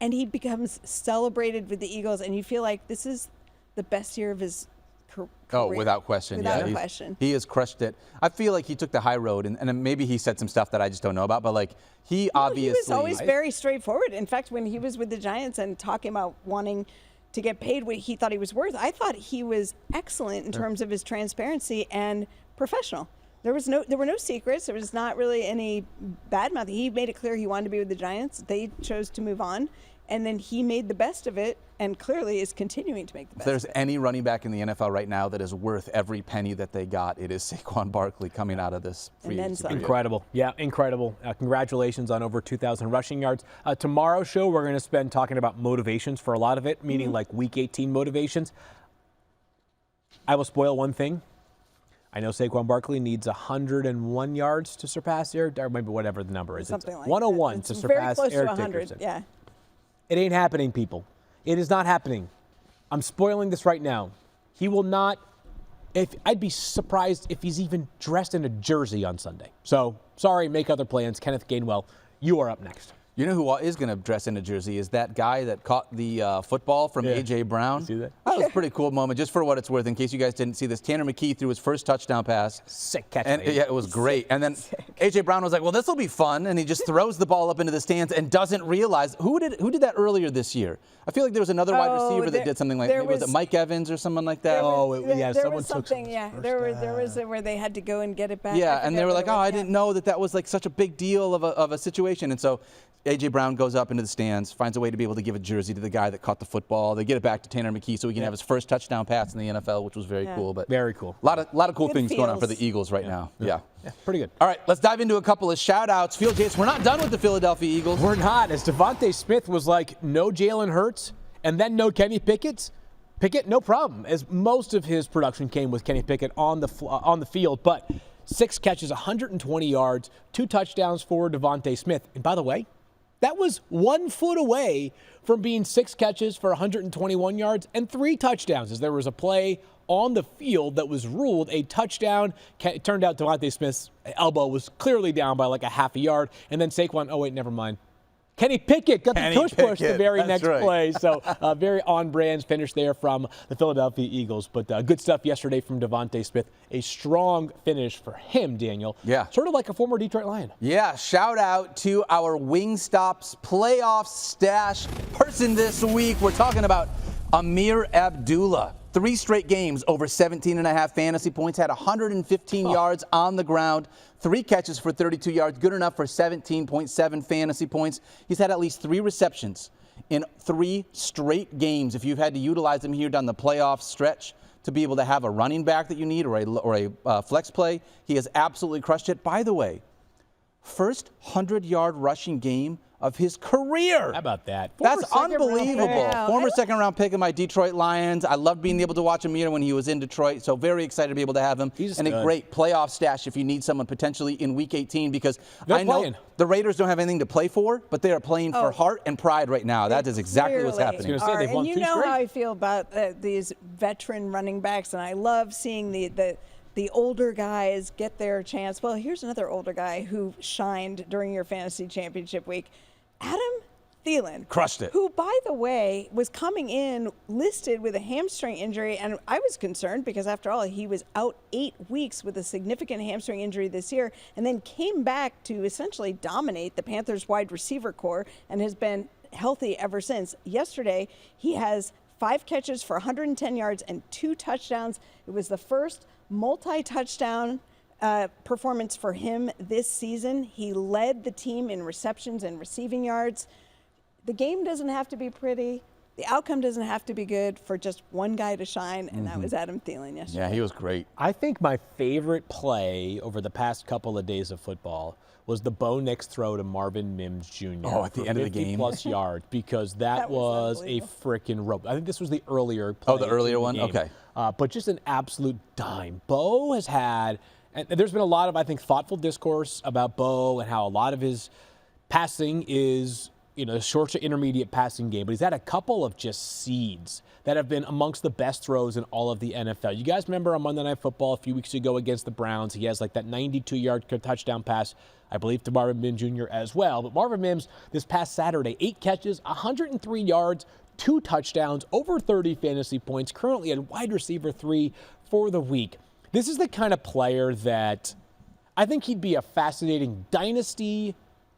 Speaker 2: and he becomes celebrated with the Eagles. And you feel like this is the best year of his career.
Speaker 1: Oh, without question.
Speaker 2: Without question.
Speaker 1: He has crushed it. I feel like he took the high road, and maybe he said some stuff that I just don't know about, but he obviously.
Speaker 2: He was always very straightforward. In fact, when he was with the Giants and talking about wanting to get paid what he thought he was worth, I thought he was excellent in terms of his transparency and professional. There were no secrets. There was not really any bad mouth. He made it clear he wanted to be with the Giants. They chose to move on, and then he made the best of it, and clearly is continuing to make the best.
Speaker 1: If there's
Speaker 2: of it.
Speaker 1: any running back in the NFL right now that is worth every penny that they got, it is Saquon Barkley coming out of this free agency period.
Speaker 3: Incredible. Yeah, incredible. Congratulations on over 2,000 rushing yards. Tomorrow's show, we're going to spend talking about motivations for a lot of it, meaning like Week 18 motivations. I will spoil one thing. I know Saquon Barkley needs 101 yards to surpass Eric, or maybe whatever the number is.
Speaker 2: Something
Speaker 3: it's
Speaker 2: like
Speaker 3: 101
Speaker 2: that.
Speaker 3: to
Speaker 2: It's
Speaker 3: surpass
Speaker 2: very close
Speaker 3: Eric
Speaker 2: to 100.
Speaker 3: Dickerson.
Speaker 2: Yeah.
Speaker 3: It ain't happening, people. It is not happening. I'm spoiling this right now. He will not. I'd be surprised if he's even dressed in a jersey on Sunday. So, sorry, make other plans. Kenneth Gainwell, you are up next.
Speaker 1: You know who is going to dress in a jersey is that guy that caught the football from A.J. Brown.
Speaker 3: You see that?
Speaker 1: That was a pretty cool moment, just for what it's worth, in case you guys didn't see this. Tanner McKee threw his first touchdown pass.
Speaker 3: Sick catch.
Speaker 1: And yeah, it was great. And then A.J. Brown was like, well, this will be fun. And he just throws the ball up into the stands and doesn't realize. Who did that earlier this year? I feel like there was another wide receiver that did something like that. Was it Mike Evans or someone like that?
Speaker 3: Someone took
Speaker 2: something. Yeah, there was where they had to go and get it back.
Speaker 1: Yeah, and they were like, I didn't know that was like such a big deal of a situation. And so A.J. Brown goes up into the stands, finds a way to be able to give a jersey to the guy that caught the football. They get it back to Tanner McKee so he can have his first touchdown pass in the NFL, which was very cool. But
Speaker 3: very cool.
Speaker 1: A lot of cool
Speaker 2: Good
Speaker 1: things going on for
Speaker 2: feels.
Speaker 1: the Eagles right now. Yeah.
Speaker 3: Pretty good.
Speaker 1: All right, let's dive into a couple of shout-outs. Field Yates, we're not done with the Philadelphia Eagles.
Speaker 3: We're not. As Devontae Smith was like, no Jalen Hurts, and then no Kenny Pickett, no problem, as most of his production came with Kenny Pickett on the field. But 6 catches, 120 yards, 2 touchdowns for Devontae Smith. And by the way, that was 1 foot away from being 6 catches for 121 yards and 3 touchdowns, as there was a play on the field that was ruled a touchdown. It turned out Devontae Smith's elbow was clearly down by like a half a yard. And then Saquon, oh wait, never mind. Kenny Pickett got the tush push the very
Speaker 1: That's
Speaker 3: next
Speaker 1: right.
Speaker 3: play. So very on-brand finish there from the Philadelphia Eagles. But good stuff yesterday from Devontae Smith. A strong finish for him, Daniel.
Speaker 1: Yeah.
Speaker 3: Sort of like a former Detroit Lion.
Speaker 1: Yeah, shout out to our Wingstop's playoff stash person this week. We're talking about Amir Abdullah. 3 straight games over 17.5 fantasy points, had 115 yards on the ground, 3 catches for 32 yards, good enough for 17.7 fantasy points. He's had at least 3 receptions in 3 straight games. If you've had to utilize him here down the playoff stretch to be able to have a running back that you need or a flex play, he has absolutely crushed it. By the way, first 100-yard rushing game of his career.
Speaker 3: How about that?
Speaker 1: That's
Speaker 2: Former
Speaker 1: unbelievable.
Speaker 2: second-round pick.
Speaker 1: Former second-round pick of my Detroit Lions. I loved being able to watch Amir when he was in Detroit, so very excited to be able to have him.
Speaker 3: He's
Speaker 1: and
Speaker 3: good.
Speaker 1: a great playoff stash if you need someone potentially in Week 18, because
Speaker 3: They're
Speaker 1: I know
Speaker 3: playing.
Speaker 1: the Raiders don't have anything to play for, but they are playing for heart and pride right now. That is exactly what's
Speaker 2: Clearly
Speaker 1: happening.
Speaker 3: I was gonna say, they've
Speaker 2: are.
Speaker 3: won
Speaker 2: And you
Speaker 3: 2
Speaker 2: know
Speaker 3: straight.
Speaker 2: how I feel about these veteran running backs, and I love seeing the older guys get their chance. Well, here's another older guy who shined during your fantasy championship week, Adam Thielen.
Speaker 1: Crushed it.
Speaker 2: Who, by the way, was coming in listed with a hamstring injury, and I was concerned because, after all, he was out 8 weeks with a significant hamstring injury this year, and then came back to essentially dominate the Panthers wide receiver core and has been healthy ever since. Yesterday, he has 5 catches for 110 yards and 2 touchdowns. It was the first multi-touchdown performance for him this season. He led the team in receptions and receiving yards. The game doesn't have to be pretty. The outcome doesn't have to be good for just one guy to shine, and that was Adam Thielen yesterday.
Speaker 1: Yeah, he was great.
Speaker 3: I think my favorite play over the past couple of days of football was the Bo Nix throw to Marvin Mims Jr.
Speaker 1: Oh, at the
Speaker 3: for
Speaker 1: end of the
Speaker 3: 50
Speaker 1: game.
Speaker 3: plus yards, because that was a
Speaker 2: unbelievable.
Speaker 3: freaking rope. I think this was the earlier play.
Speaker 1: Oh, the earlier
Speaker 3: in
Speaker 1: one?
Speaker 3: game.
Speaker 1: Okay.
Speaker 3: But just an absolute dime. Bo has had, and there's been a lot of, I think, thoughtful discourse about Bo and how a lot of his passing is, short to intermediate passing game, but he's had a couple of just seeds that have been amongst the best throws in all of the NFL. You guys remember on Monday Night Football a few weeks ago against the Browns, he has like that 92-yard touchdown pass, I believe, to Marvin Mims Jr. as well. But Marvin Mims, this past Saturday, 8 catches, 103 yards, 2 touchdowns, over 30 fantasy points, currently at wide receiver 3 for the week. This is the kind of player that I think he'd be a fascinating dynasty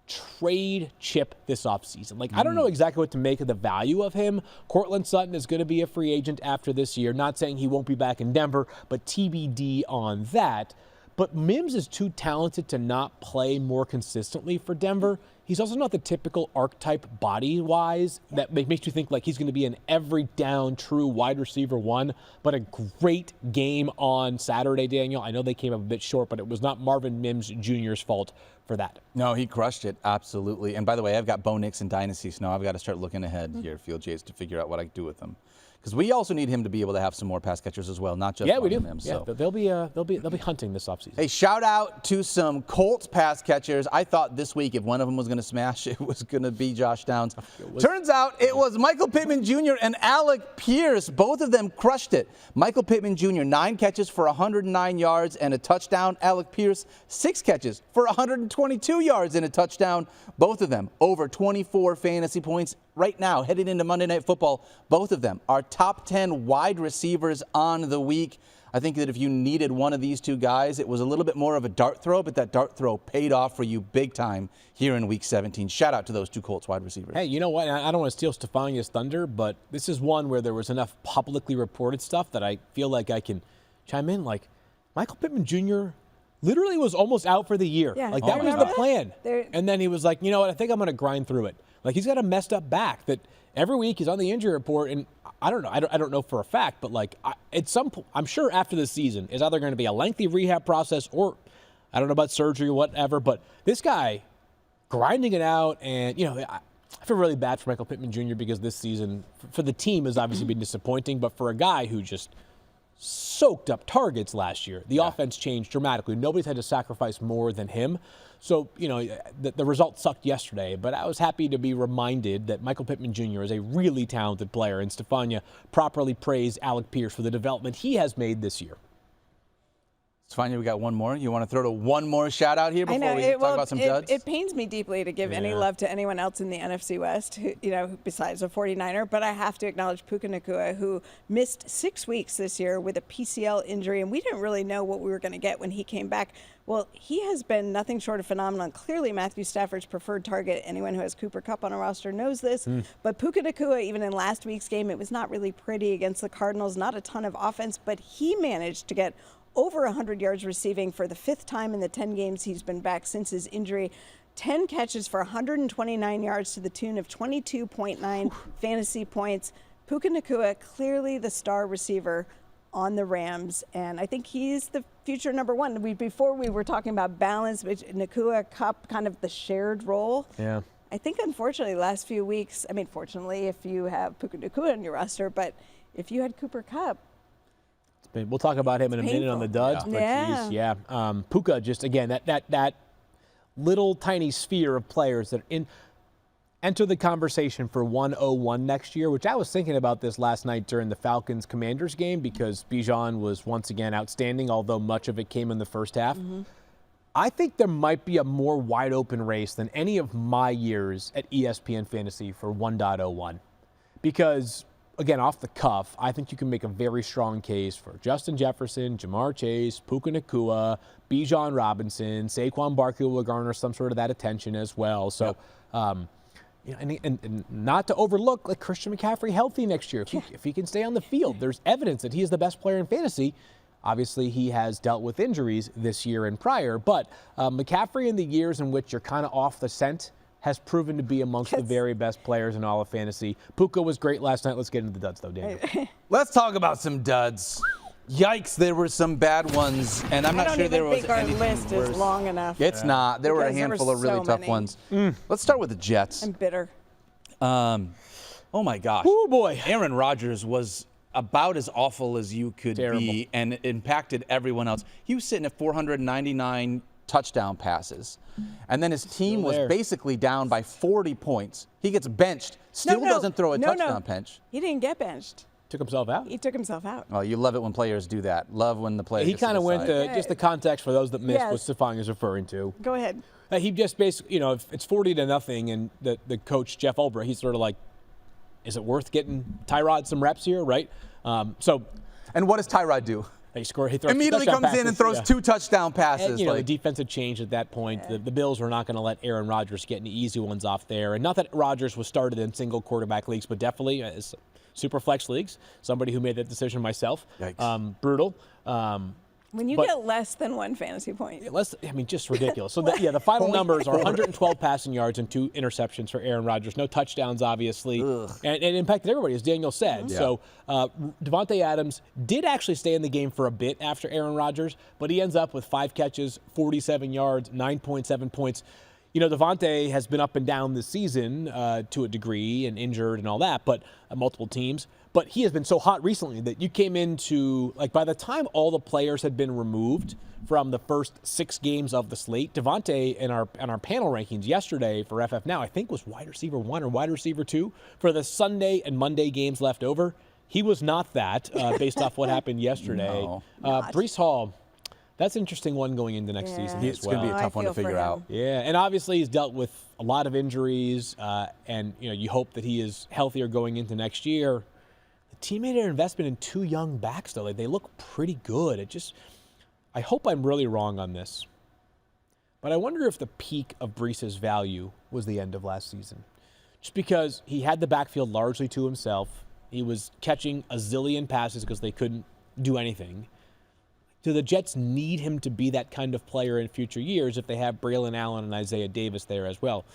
Speaker 3: trade chip this offseason. Like, I don't know exactly what to make of the value of him. Cortland Sutton is going to be a free agent after this year. Not saying he won't be back in Denver, but TBD on that. But Mims is too talented to not play more consistently for Denver. He's also not the typical archetype body-wise that makes you think like he's going to be an every-down true wide receiver 1. But a great game on Saturday, Daniel. I know they came up a bit short, but it was not Marvin Mims Jr.'s fault for that.
Speaker 1: No, he crushed it, absolutely. And by the way, I've got Bo Nix in Dynasty, so now I've got to start looking ahead here, Field Jays, to figure out what I can do with them. Because we also need him to be able to have some more pass catchers as well, not just
Speaker 3: Yeah, we do.
Speaker 1: Mims,
Speaker 3: Yeah,
Speaker 1: so.
Speaker 3: they'll be hunting this offseason.
Speaker 1: Hey, shout out to some Colts pass catchers. I thought this week if one of them was going to smash, it was going to be Josh Downs. Turns out it was Michael Pittman Jr. and Alec Pierce. Both of them crushed it. Michael Pittman Jr., 9 catches for 109 yards and a touchdown. Alec Pierce, 6 catches for 122 yards and a touchdown. Both of them over 24 fantasy points. Right now, heading into Monday Night Football, both of them are top 10 wide receivers on the week. I think that if you needed one of these 2 guys, it was a little bit more of a dart throw, but that dart throw paid off for you big time here in Week 17. Shout out to those 2 Colts wide receivers.
Speaker 3: Hey, you know what? I don't want to steal Stephania's thunder, but this is one where there was enough publicly reported stuff that I feel like I can chime in. Like, Michael Pittman Jr. literally was almost out for the year.
Speaker 2: Yeah.
Speaker 3: Like,
Speaker 2: Oh
Speaker 3: that
Speaker 2: my
Speaker 3: was
Speaker 2: God.
Speaker 3: the plan. And then he was like, you know what? I think I'm going to grind through it. Like, he's got a messed up back that every week he's on the injury report, and I don't know. I don't know for a fact, but like at some point, I'm sure after this season is either going to be a lengthy rehab process or I don't know about surgery or whatever. But this guy grinding it out, and I feel really bad for Michael Pittman Jr. because this season for the team has obviously been disappointing, but for a guy who just soaked up targets last year, the offense changed dramatically. Nobody's had to sacrifice more than him. So, the result sucked yesterday, but I was happy to be reminded that Michael Pittman Jr. is a really talented player, and Stephania properly praised Alec Pierce for the development he has made this year.
Speaker 1: Stephania, we got one more. You want to throw to one more shout out here before we talk about some duds?
Speaker 2: It pains me deeply to give any love to anyone else in the NFC West, who, besides a 49er, but I have to acknowledge Puka Nacua, who missed 6 weeks this year with a PCL injury, and we didn't really know what we were going to get when he came back. Well, he has been nothing short of phenomenal. Clearly, Matthew Stafford's preferred target. Anyone who has Cooper Kupp on a roster knows this. But Puka Nacua, even in last week's game, it was not really pretty against the Cardinals, not a ton of offense, but he managed to get over 100 yards receiving for the 5th time in the 10 games he's been back since his injury. 10 catches for 129 yards to the tune of 22.9 fantasy points. Puka Nacua, clearly the star receiver on the Rams, and I think he's the future number one. Before we were talking about balance, which Nacua, Kupp, kind of the shared role.
Speaker 3: Yeah.
Speaker 2: I think, unfortunately, the last few weeks, fortunately, if you have Puka Nacua on your roster, but if you had Cooper Kupp,
Speaker 3: we'll talk about him in a minute on the duds.
Speaker 2: Yeah.
Speaker 3: But geez, Puka, just again, that little tiny sphere of players that enter the conversation for 101 next year, which I was thinking about this last night during the Falcons-Commanders game because Bijan was once again outstanding, although much of it came in the first half. I think there might be a more wide-open race than any of my years at ESPN Fantasy for 1.01 because – again, off the cuff, I think you can make a very strong case for Justin Jefferson, Jamar Chase, Puka Nacua, Bijan Robinson, Saquon Barkley will garner some sort of that attention as well. So, and not to overlook like Christian McCaffrey healthy next year. If he can stay on the field, there's evidence that he is the best player in fantasy. Obviously, he has dealt with injuries this year and prior, but McCaffrey in the years in which you're kind of off the scent has proven to be amongst the very best players in all of fantasy. Puka was great last night. Let's get into the duds, though, Daniel.
Speaker 1: Let's talk about some duds. Yikes, there were some bad ones, and I'm not sure there was anything
Speaker 2: I don't even think our list
Speaker 1: worse.
Speaker 2: is long enough.
Speaker 1: It's not. There were a
Speaker 2: Because there
Speaker 1: handful
Speaker 2: were
Speaker 1: of really
Speaker 2: so
Speaker 1: tough
Speaker 2: many.
Speaker 1: ones. Let's start with the Jets.
Speaker 2: I'm bitter.
Speaker 1: Oh, my gosh.
Speaker 3: Oh, boy.
Speaker 1: Aaron Rodgers was about as awful as you could
Speaker 3: Terrible.
Speaker 1: be, and it impacted everyone else. He was sitting at 499 touchdown passes. And then his team was basically down by 40 points. He gets benched, still doesn't throw a touchdown punch.
Speaker 2: He didn't get benched.
Speaker 3: Took himself out.
Speaker 2: He took himself out.
Speaker 1: Oh, you love it when players do that. Love when the players
Speaker 3: He kind of went to, just the context for those that missed what
Speaker 2: Yes.
Speaker 3: Stephania is referring to.
Speaker 2: Go ahead.
Speaker 3: He just basically, if it's 40-0 and the coach, Jeff Ulbrich, he's sort of like, is it worth getting Tyrod some reps here, right?
Speaker 1: And what does Tyrod do?
Speaker 3: He throws
Speaker 1: Immediately
Speaker 3: touchdown
Speaker 1: comes in and
Speaker 3: passes,
Speaker 1: throws 2 touchdown passes.
Speaker 3: And, the defense had changed at that point. The Bills were not going to let Aaron Rodgers get any easy ones off there. And not that Rodgers was started in single quarterback leagues, but definitely as super flex leagues. Somebody who made that decision myself.
Speaker 1: Yikes.
Speaker 3: Brutal.
Speaker 2: When you get less than 1 fantasy point.
Speaker 3: Just ridiculous. So, the final numbers are 112 passing yards and 2 interceptions for Aaron Rodgers. No touchdowns, obviously. And it impacted everybody, as Daniel said.
Speaker 1: Yeah.
Speaker 3: So, Devontae Adams did actually stay in the game for a bit after Aaron Rodgers, but he ends up with 5 catches, 47 yards, 9.7 points. Devontae has been up and down this season to a degree and injured and all that, but multiple teams. But he has been so hot recently that you came into, by the time all the players had been removed from the first 6 games of the slate, Devontae in our panel rankings yesterday for FF Now, I think was wide receiver 1 or wide receiver 2 for the Sunday and Monday games left over. He was not that based off what happened yesterday.
Speaker 1: No.
Speaker 3: Breece Hall. That's an interesting one going into next season
Speaker 1: It's
Speaker 3: as well.
Speaker 1: going to be a tough one to
Speaker 2: feel for
Speaker 1: figure
Speaker 2: him.
Speaker 1: out.
Speaker 3: Yeah, and obviously he's dealt with a lot of injuries, and you hope that he is healthier going into next year. The team made an investment in 2 young backs, though. They look pretty good. I hope I'm really wrong on this, but I wonder if the peak of Breece's value was the end of last season. Just because he had the backfield largely to himself. He was catching a zillion passes because they couldn't do anything. Do the Jets need him to be that kind of player in future years if they have Braylon Allen and Isaiah Davis there as well?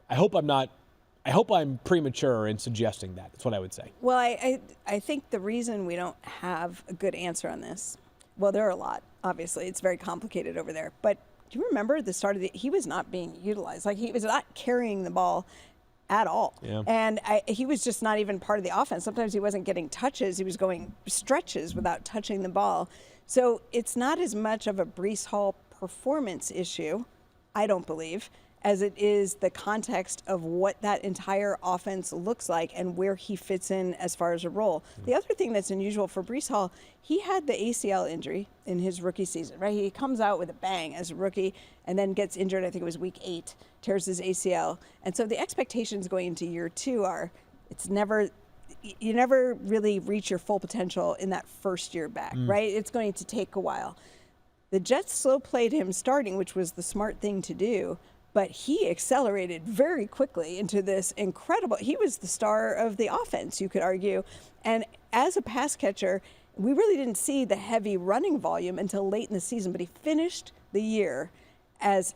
Speaker 3: I hope I'm premature in suggesting that. That's what I would say.
Speaker 2: Well, I think the reason we don't have a good answer on this, well, there are a lot, obviously. It's very complicated over there. But do you remember the start of he was not being utilized. He was not carrying the ball at all.
Speaker 3: Yeah.
Speaker 2: And he was just not even part of the offense. Sometimes he wasn't getting touches. He was going stretches without touching the ball. So it's not as much of a Breece Hall performance issue, I don't believe, as it is the context of what that entire offense looks like and where he fits in as far as a role. The other thing that's unusual for Breece Hall, he had the ACL injury in his rookie season, right? He comes out with a bang as a rookie and then gets injured, I think it was week 8, tears his ACL. And so the expectations going into year 2 are you never really reach your full potential in that first year back, right? It's going to take a while. The Jets slow played him starting, which was the smart thing to do, but he accelerated very quickly into this incredible, he was the star of the offense, you could argue. And as a pass catcher, we really didn't see the heavy running volume until late in the season, but he finished the year as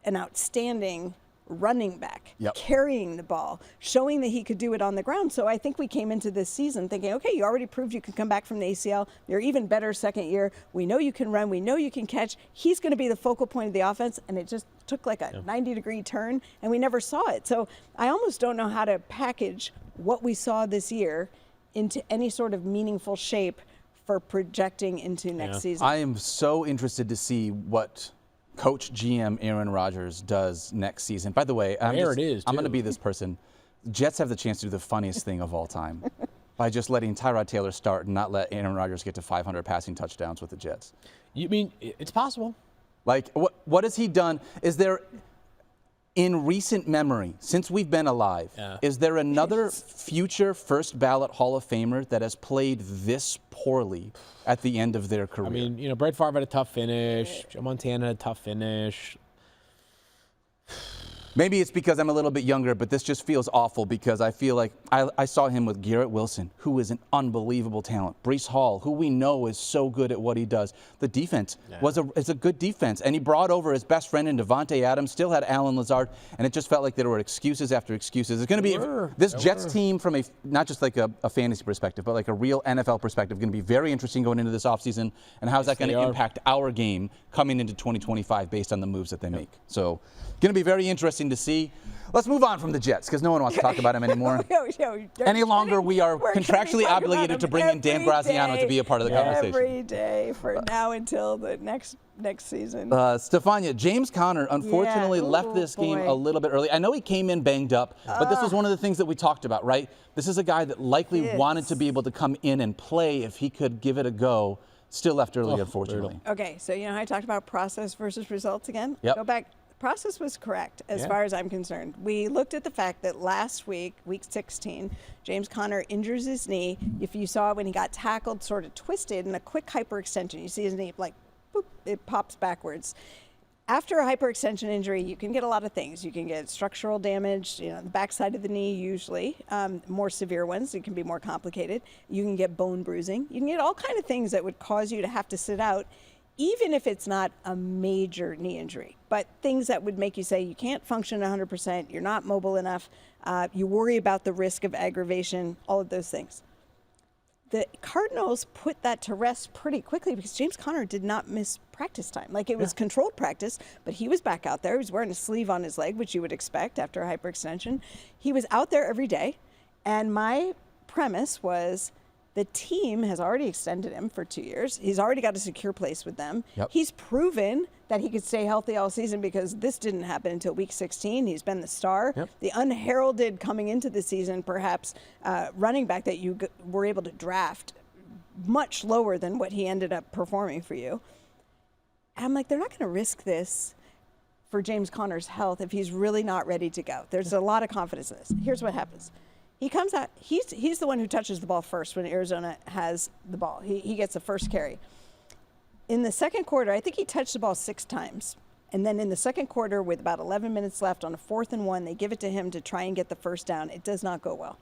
Speaker 2: an outstanding running back, carrying the ball, showing that he could do it on the ground. So I think we came into this season thinking, okay, you already proved you can come back from the ACL. You're even better second year. We know you can run. We know you can catch. He's going to be the focal point of the offense. And it just took like a 90-degree turn, and we never saw it. So I almost don't know how to package what we saw this year into any sort of meaningful shape for projecting into next season.
Speaker 1: I am so interested to see what Coach GM Aaron Rodgers does next season. By the way, I'm going to be this person. Jets have the chance to do the funniest thing of all time by just letting Tyrod Taylor start and not let Aaron Rodgers get to 500 passing touchdowns with the Jets.
Speaker 3: You mean it's possible?
Speaker 1: Like, what has he done? Is there, in recent memory, since we've been alive, is there another future first ballot Hall of Famer that has played this poorly at the end of their career?
Speaker 3: I mean, Brett Favre had a tough finish. Joe Montana had a tough finish.
Speaker 1: Maybe it's because I'm a little bit younger, but this just feels awful because I feel like I saw him with Garrett Wilson, who is an unbelievable talent. Breece Hall, who we know is so good at what he does. The defense is a good defense, and he brought over his best friend in Devontae Adams, still had Allen Lazard, and it just felt like there were excuses after excuses. It's going to be this Jets team from a not just like a fantasy perspective, but like a real NFL perspective, going to be very interesting going into this offseason, and how's that going to impact our game coming into 2025 based on the moves that they make. So going to be very interesting to see. Let's move on from the Jets because no one wants to talk about him anymore. Any longer, we are contractually obligated to bring in Dan Graziano to be a part of the conversation.
Speaker 2: Every day for now until the next season.
Speaker 1: Stephania, James Conner unfortunately left this game a little bit early. I know he came in banged up, but this was one of the things that we talked about, right? This is a guy that likely wanted to be able to come in and play if he could give it a go. Still left early, unfortunately.
Speaker 2: Okay, so you know how I talked about process versus results again?
Speaker 1: Yep.
Speaker 2: Go back. Process was correct as far as I'm concerned. We looked at the fact that last week, week 16, James Conner injures his knee. If you saw when he got tackled, sort of twisted, and a quick hyperextension. You see his knee like, boop, it pops backwards. After a hyperextension injury, you can get a lot of things. You can get structural damage, the backside of the knee usually, more severe ones. It can be more complicated. You can get bone bruising. You can get all kinds of things that would cause you to have to sit out, even if it's not a major knee injury, but things that would make you say you can't function 100%, you're not mobile enough, you worry about the risk of aggravation, all of those things. The Cardinals put that to rest pretty quickly because James Conner did not miss practice time. Like it was controlled practice, but he was back out there. He was wearing a sleeve on his leg, which you would expect after a hyperextension. He was out there every day, and my premise was the team has already extended him for 2 years. He's already got a secure place with them. He's proven that he could stay healthy all season because this didn't happen until week 16. He's been the star. The unheralded coming into the season, perhaps, running back that you were able to draft much lower than what he ended up performing for you. And I'm like, they're not going to risk this for James Conner's health if he's really not ready to go. There's a lot of confidence in this. Here's what happens. He comes out, he's the one who touches the ball first when Arizona has the ball. He gets the first carry. In the second quarter, I think he touched the ball 6 times. And then in the second quarter, with about 11 minutes left on a 4th and 1, they give it to him to try and get the first down. It does not go well.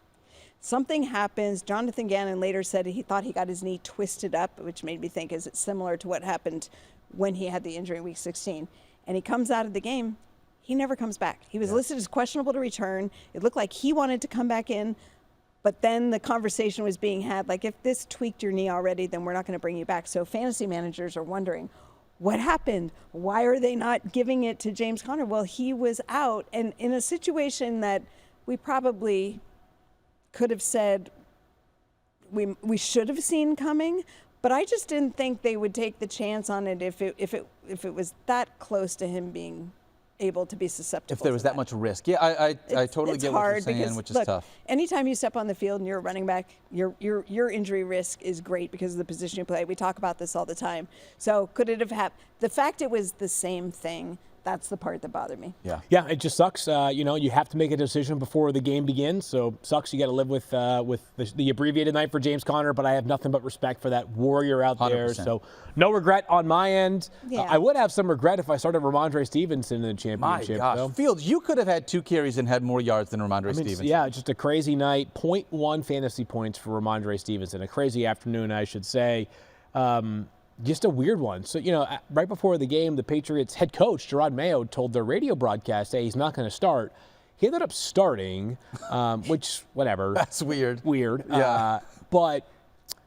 Speaker 2: Something happens. Jonathan Gannon later said he thought he got his knee twisted up, which made me think, is it similar to what happened when he had the injury in week 16? And he comes out of the game. He never comes back. He was listed as questionable to return. It looked like he wanted to come back in, but then the conversation was being had, like, if this tweaked your knee already, then we're not going to bring you back. So fantasy managers are wondering, what happened? Why are they not giving it to James Conner? Well, he was out, and in a situation that we probably could have said we should have seen coming, but I just didn't think they would take the chance on it if it was that close to him being able to be susceptible.
Speaker 1: If there was
Speaker 2: to
Speaker 1: that much risk. Yeah, I totally
Speaker 2: it's
Speaker 1: get what you're
Speaker 2: hard
Speaker 1: saying,
Speaker 2: because,
Speaker 1: which is
Speaker 2: look,
Speaker 1: tough.
Speaker 2: Anytime you step on the field and you're a running back, your injury risk is great because of the position you play. We talk about this all the time. So could it have happened? The fact it was the same thing, that's the part that bothered me.
Speaker 1: Yeah.
Speaker 3: Yeah, it just sucks. You have to make a decision before the game begins, so sucks. You got to live with the abbreviated night for James Conner, but I have nothing but respect for that warrior out there.
Speaker 1: 100%.
Speaker 3: So no regret on my end.
Speaker 2: Yeah.
Speaker 3: I would have some regret if I started Ramondre Stevenson in the championship.
Speaker 1: My gosh.
Speaker 3: though.
Speaker 1: Fields, you could have had 2 carries and had more yards than Ramondre Stevenson.
Speaker 3: Yeah, just a crazy night. 0.1 fantasy points for Ramondre Stevenson. A crazy afternoon, I should say. Just a weird one. So, right before the game, the Patriots head coach, Gerard Mayo, told their radio broadcast, hey, he's not going to start. He ended up starting, which, whatever.
Speaker 1: That's weird.
Speaker 3: Weird.
Speaker 1: Yeah.
Speaker 3: But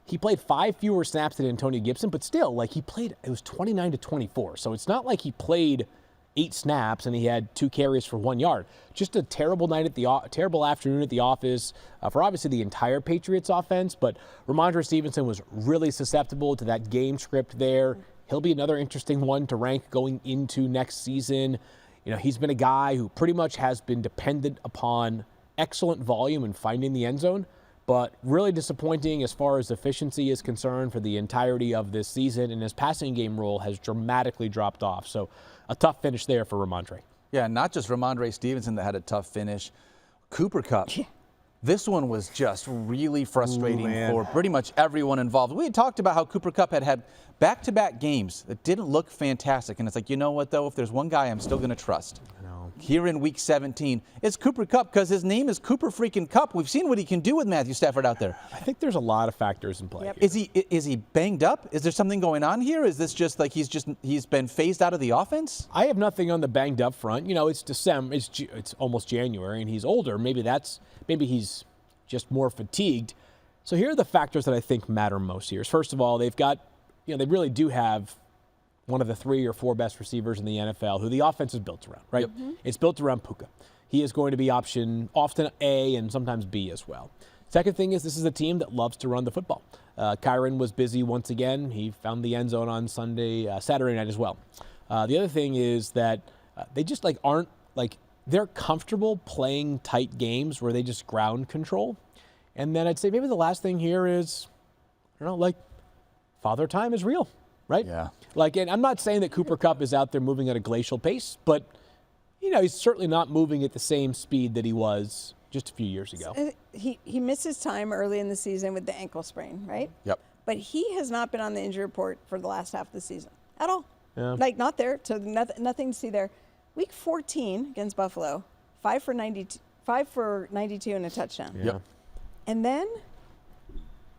Speaker 3: he played 5 fewer snaps than Antonio Gibson, but still, he played, it was 29-24. So it's not like he played 8 snaps and he had 2 carries for 1 yard. Just a terrible night terrible afternoon at the office for obviously the entire Patriots offense, but Ramondre Stevenson was really susceptible to that game script there. He'll be another interesting one to rank going into next season. He's been a guy who pretty much has been dependent upon excellent volume and finding the end zone, but really disappointing as far as efficiency is concerned for the entirety of this season, and his passing game role has dramatically dropped off. So a tough finish there for Ramondre.
Speaker 1: Yeah, not just Ramondre Stevenson that had a tough finish. Cooper Kupp. Yeah. This one was just really frustrating for pretty much everyone involved. We had talked about how Cooper Kupp had back-to-back games that didn't look fantastic. And it's like, you know what, though? If there's one guy I'm still going to trust here in Week 17, it's Cooper Kupp because his name is Cooper freaking Kupp. We've seen what he can do with Matthew Stafford out there.
Speaker 3: I think there's a lot of factors in play.
Speaker 2: Yep.
Speaker 1: Is he banged up? Is there something going on here? Is this just like he's been phased out of the offense?
Speaker 3: I have nothing on the banged up front. It's December. It's almost January, and he's older. Maybe he's just more fatigued. So here are the factors that I think matter most here. First of all, they've got, they really do have one of the 3 or 4 best receivers in the NFL who the offense is built around, right? Yep. Mm-hmm. It's built around Puka. He is going to be option often A and sometimes B as well. Second thing is this is a team that loves to run the football. Kyron was busy once again. He found the end zone on Saturday night as well. The other thing is that they just aren't they're comfortable playing tight games where they just ground control. And then I'd say maybe the last thing here is, Father Time is real, right?
Speaker 1: Yeah.
Speaker 3: And I'm not saying that Cooper Kupp is out there moving at a glacial pace, but, he's certainly not moving at the same speed that he was just a few years ago.
Speaker 2: He misses time early in the season with the ankle sprain, right?
Speaker 1: Yep.
Speaker 2: But he has not been on the injury report for the last half of the season at all.
Speaker 3: Yeah.
Speaker 2: Not there, so nothing to see there. Week 14 against Buffalo, 5 for 92 and a touchdown.
Speaker 3: Yeah.
Speaker 1: Yep.
Speaker 2: And then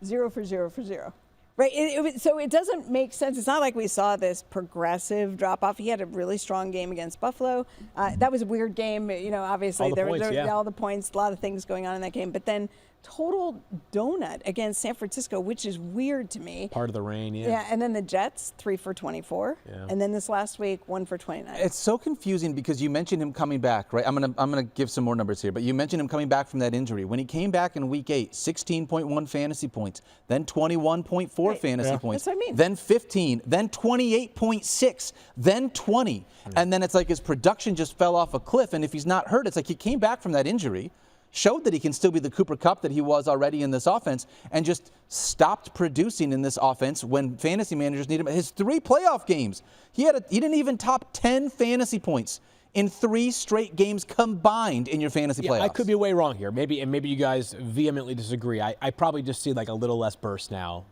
Speaker 2: 0 for 0 for 0. Right, so it doesn't make sense. It's not like we saw this progressive drop-off. He had a really strong game against Buffalo. That was a weird game. Obviously
Speaker 3: all the
Speaker 2: points, a lot of things going on in that game. But then total donut against San Francisco, which is weird to me.
Speaker 3: Part of the rain, yeah.
Speaker 2: Yeah, and then the Jets, 3 for 24.
Speaker 3: Yeah.
Speaker 2: And then this last week, 1 for 29.
Speaker 1: It's so confusing because you mentioned him coming back, right? I'm gonna give some more numbers here, but you mentioned him coming back from that injury. When he came back in Week 8, 16.1 fantasy points, then 21.4 fantasy points.
Speaker 2: That's what I mean.
Speaker 1: Then 15, then 28.6, then 20. And then it's like his production just fell off a cliff, and if he's not hurt, it's like he came back from that injury, showed that he can still be the Cooper Kupp that he was already in this offense, and just stopped producing in this offense when fantasy managers need him. His 3 playoff games, he didn't even top 10 fantasy points in 3 straight games combined in your fantasy playoffs.
Speaker 3: I could be way wrong here. Maybe you guys vehemently disagree. I probably just see a little less burst now.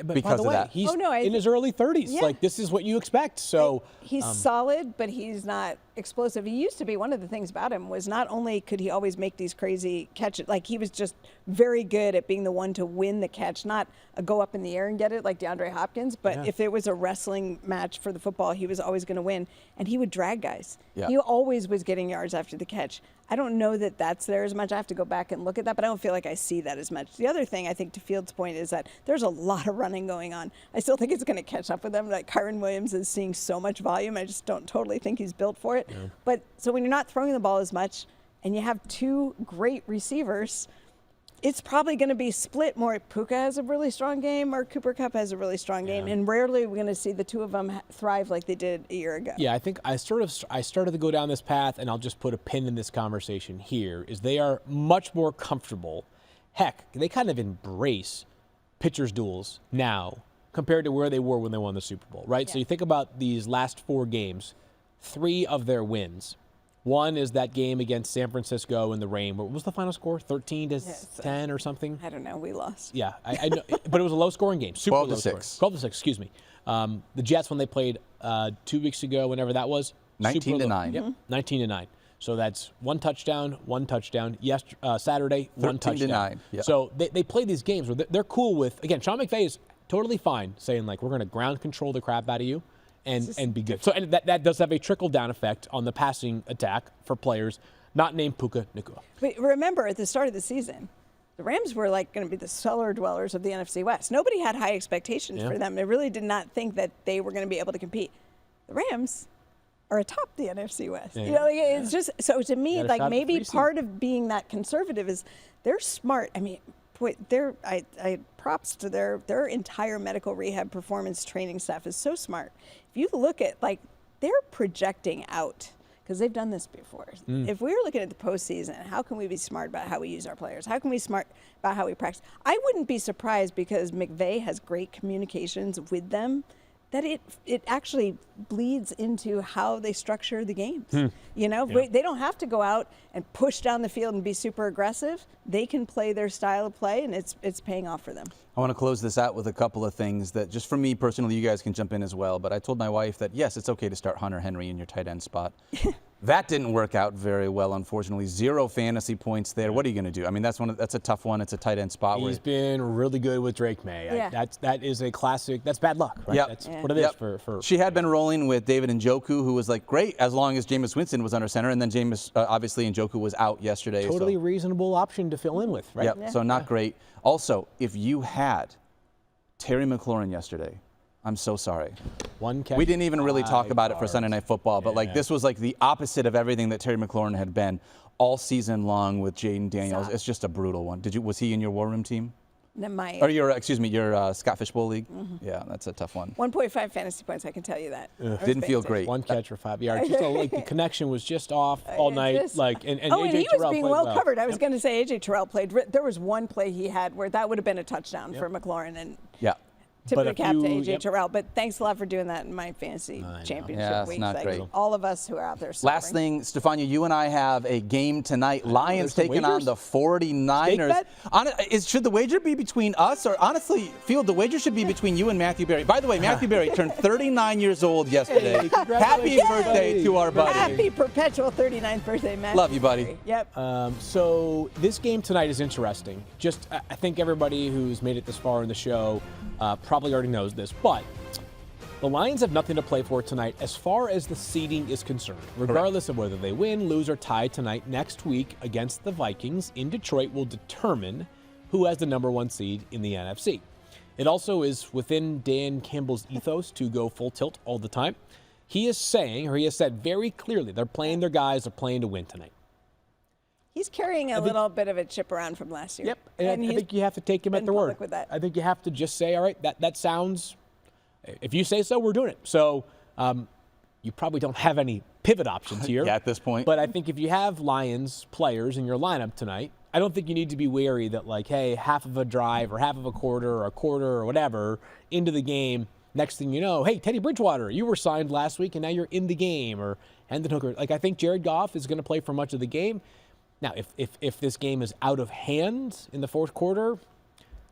Speaker 3: But
Speaker 1: because
Speaker 3: by the
Speaker 1: of
Speaker 3: way,
Speaker 1: that.
Speaker 3: he's in his early 30s.
Speaker 2: Yeah.
Speaker 3: This is what you expect. So
Speaker 2: he's solid, but he's not explosive. He used to be. One of the things about him was not only could he always make these crazy catches, he was just very good at being the one to win the catch, not a go up in the air and get it like DeAndre Hopkins, but if it was a wrestling match for the football, he was always going to win, and he would drag guys.
Speaker 1: Yeah.
Speaker 2: He always was getting yards after the catch. I don't know that that's there as much. I have to go back and look at that, but I don't feel like I see that as much. The other thing I think to Fields' point is that there's a lot of running going on. I still think it's going to catch up with them. Kyron Williams is seeing so much volume. I just don't totally think he's built for it.
Speaker 3: Yeah.
Speaker 2: But so when you're not throwing the ball as much and you have 2 great receivers, It's probably going to be split more. Puka has a really strong game, or Cooper Kupp has a really strong game, and rarely we're going to see the two of them thrive like they did a year ago.
Speaker 3: Yeah, I think I started to go down this path, and I'll just put a pin in this conversation here, is they are much more comfortable. Heck, they kind of embrace pitchers' duels now compared to where they were when they won the Super Bowl, right? Yeah. So you think about these last 4 games, 3 of their wins. One is that game against San Francisco in the rain. What was the final score? 13-10 or something?
Speaker 2: I don't know. We lost.
Speaker 3: Yeah, I know, but it was a low-scoring game. Super
Speaker 1: 12-6.
Speaker 3: 12-6, excuse me. The Jets, when they played 2 weeks ago, whenever that was,
Speaker 1: 19-9.
Speaker 3: Yep, 19-9. So that's 1 touchdown, 1 touchdown. Saturday, 1 touchdown.
Speaker 1: 13-9. Yeah.
Speaker 3: So they play these games where they're cool with. Again, Sean McVay is totally fine saying like, we're going to ground control the crap out of you. And be good. So and that does have a trickle-down effect on the passing attack for players not named Puka Nacua.
Speaker 2: But remember, at the start of the season, the Rams were like going to be the cellar dwellers of the NFC West. Nobody had high expectations for them. They really did not think that they were going to be able to compete. The Rams are atop the NFC West.
Speaker 3: Yeah.
Speaker 2: You know, like, it's just so to me, like maybe part of being that conservative is they're smart. I mean, boy, I props to their entire medical rehab performance training staff is so smart. If you look at, like, they're projecting out, because they've done this before. If we were looking at the postseason, how can we be smart about how we use our players? How can we be smart about how we practice? I wouldn't be surprised, because McVay has great communications with them, that it actually bleeds into how they structure the games. You know, they don't have to go out and push down the field and be super aggressive. They can play their style of play, and it's paying off for them.
Speaker 1: I want to close this out with a couple of things that, just for me personally, you guys can jump in as well, but I told my wife that, yes, it's okay to start Hunter Henry in your tight end spot. That didn't work out very well, unfortunately. 0 fantasy points there. What are you going to do? I mean, that's a tough one. It's a tight end spot.
Speaker 3: He's been really good with Drake May.
Speaker 2: Yeah.
Speaker 3: That is a classic. That's bad luck, right?
Speaker 1: Yep.
Speaker 3: That's what it is for.
Speaker 1: She had been rolling with David Njoku, who was like great as long as Jameis Winston was under center, and then Jameis, obviously, Njoku was out yesterday.
Speaker 3: Totally reasonable option to fill in with, right?
Speaker 1: Yep. So not great. Also, if you had Terry McLaurin yesterday, I'm so sorry.
Speaker 3: 1 catch.
Speaker 1: We didn't even really talk about it for Sunday Night Football, but like this was like the opposite of everything that Terry McLaurin had been all season long with Jaden Daniels. It's just a brutal one. Was he in your War Room team? Or your Scott Fishbowl League? Yeah, that's a tough one.
Speaker 2: 1.5 fantasy points, I can tell you that.
Speaker 1: Didn't feel great.
Speaker 3: 1 catch for 5 yards. Just like the connection was just off all night.
Speaker 2: And
Speaker 3: AJ
Speaker 2: he
Speaker 3: Terrell
Speaker 2: was being
Speaker 3: played
Speaker 2: well covered. I was going to say AJ Terrell played. There was one play he had where that would have been a touchdown for McLaurin, and tip of the cap to AJ Terrell. But thanks a lot for doing that in my fantasy championship week.
Speaker 1: Not great.
Speaker 2: All of us who are out there suffering.
Speaker 1: Last thing, Stephania, you and I have a game tonight. Lions taking on the 49ers. Should the wager be between us, or honestly, Field, the wager should be between you and Matthew Berry. By the way, Matthew Berry turned 39 years old yesterday. Happy birthday to our buddy.
Speaker 2: Happy perpetual 39th birthday, Matthew.
Speaker 1: Love you, buddy.
Speaker 2: Yep.
Speaker 3: So this game tonight is interesting. I think everybody who's made it this far in the show probably already knows this, but the Lions have nothing to play for tonight as far as the seeding is concerned. Regardless of whether they win, lose, or tie tonight, next week against the Vikings in Detroit will determine who has the #1 seed in the NFC. It also is within Dan Campbell's ethos to go full tilt all the time. He has said very clearly, they're playing their guys, they're playing to win tonight.
Speaker 2: He's carrying a little bit of a chip around from last year.
Speaker 3: Yep, and I think you have to take him at their word.
Speaker 2: With that.
Speaker 3: I think you have to just say, all right, that sounds, if you say so, we're doing it. So you probably don't have any pivot options here.
Speaker 1: At this point.
Speaker 3: But I think if you have Lions players in your lineup tonight, I don't think you need to be wary that, like, hey, half of a drive or half of a quarter or whatever into the game, next thing you know, hey, Teddy Bridgewater, you were signed last week and now you're in the game, or Hendon Hooker. Like, I think Jared Goff is going to play for much of the game. Now, if this game is out of hand in the fourth quarter,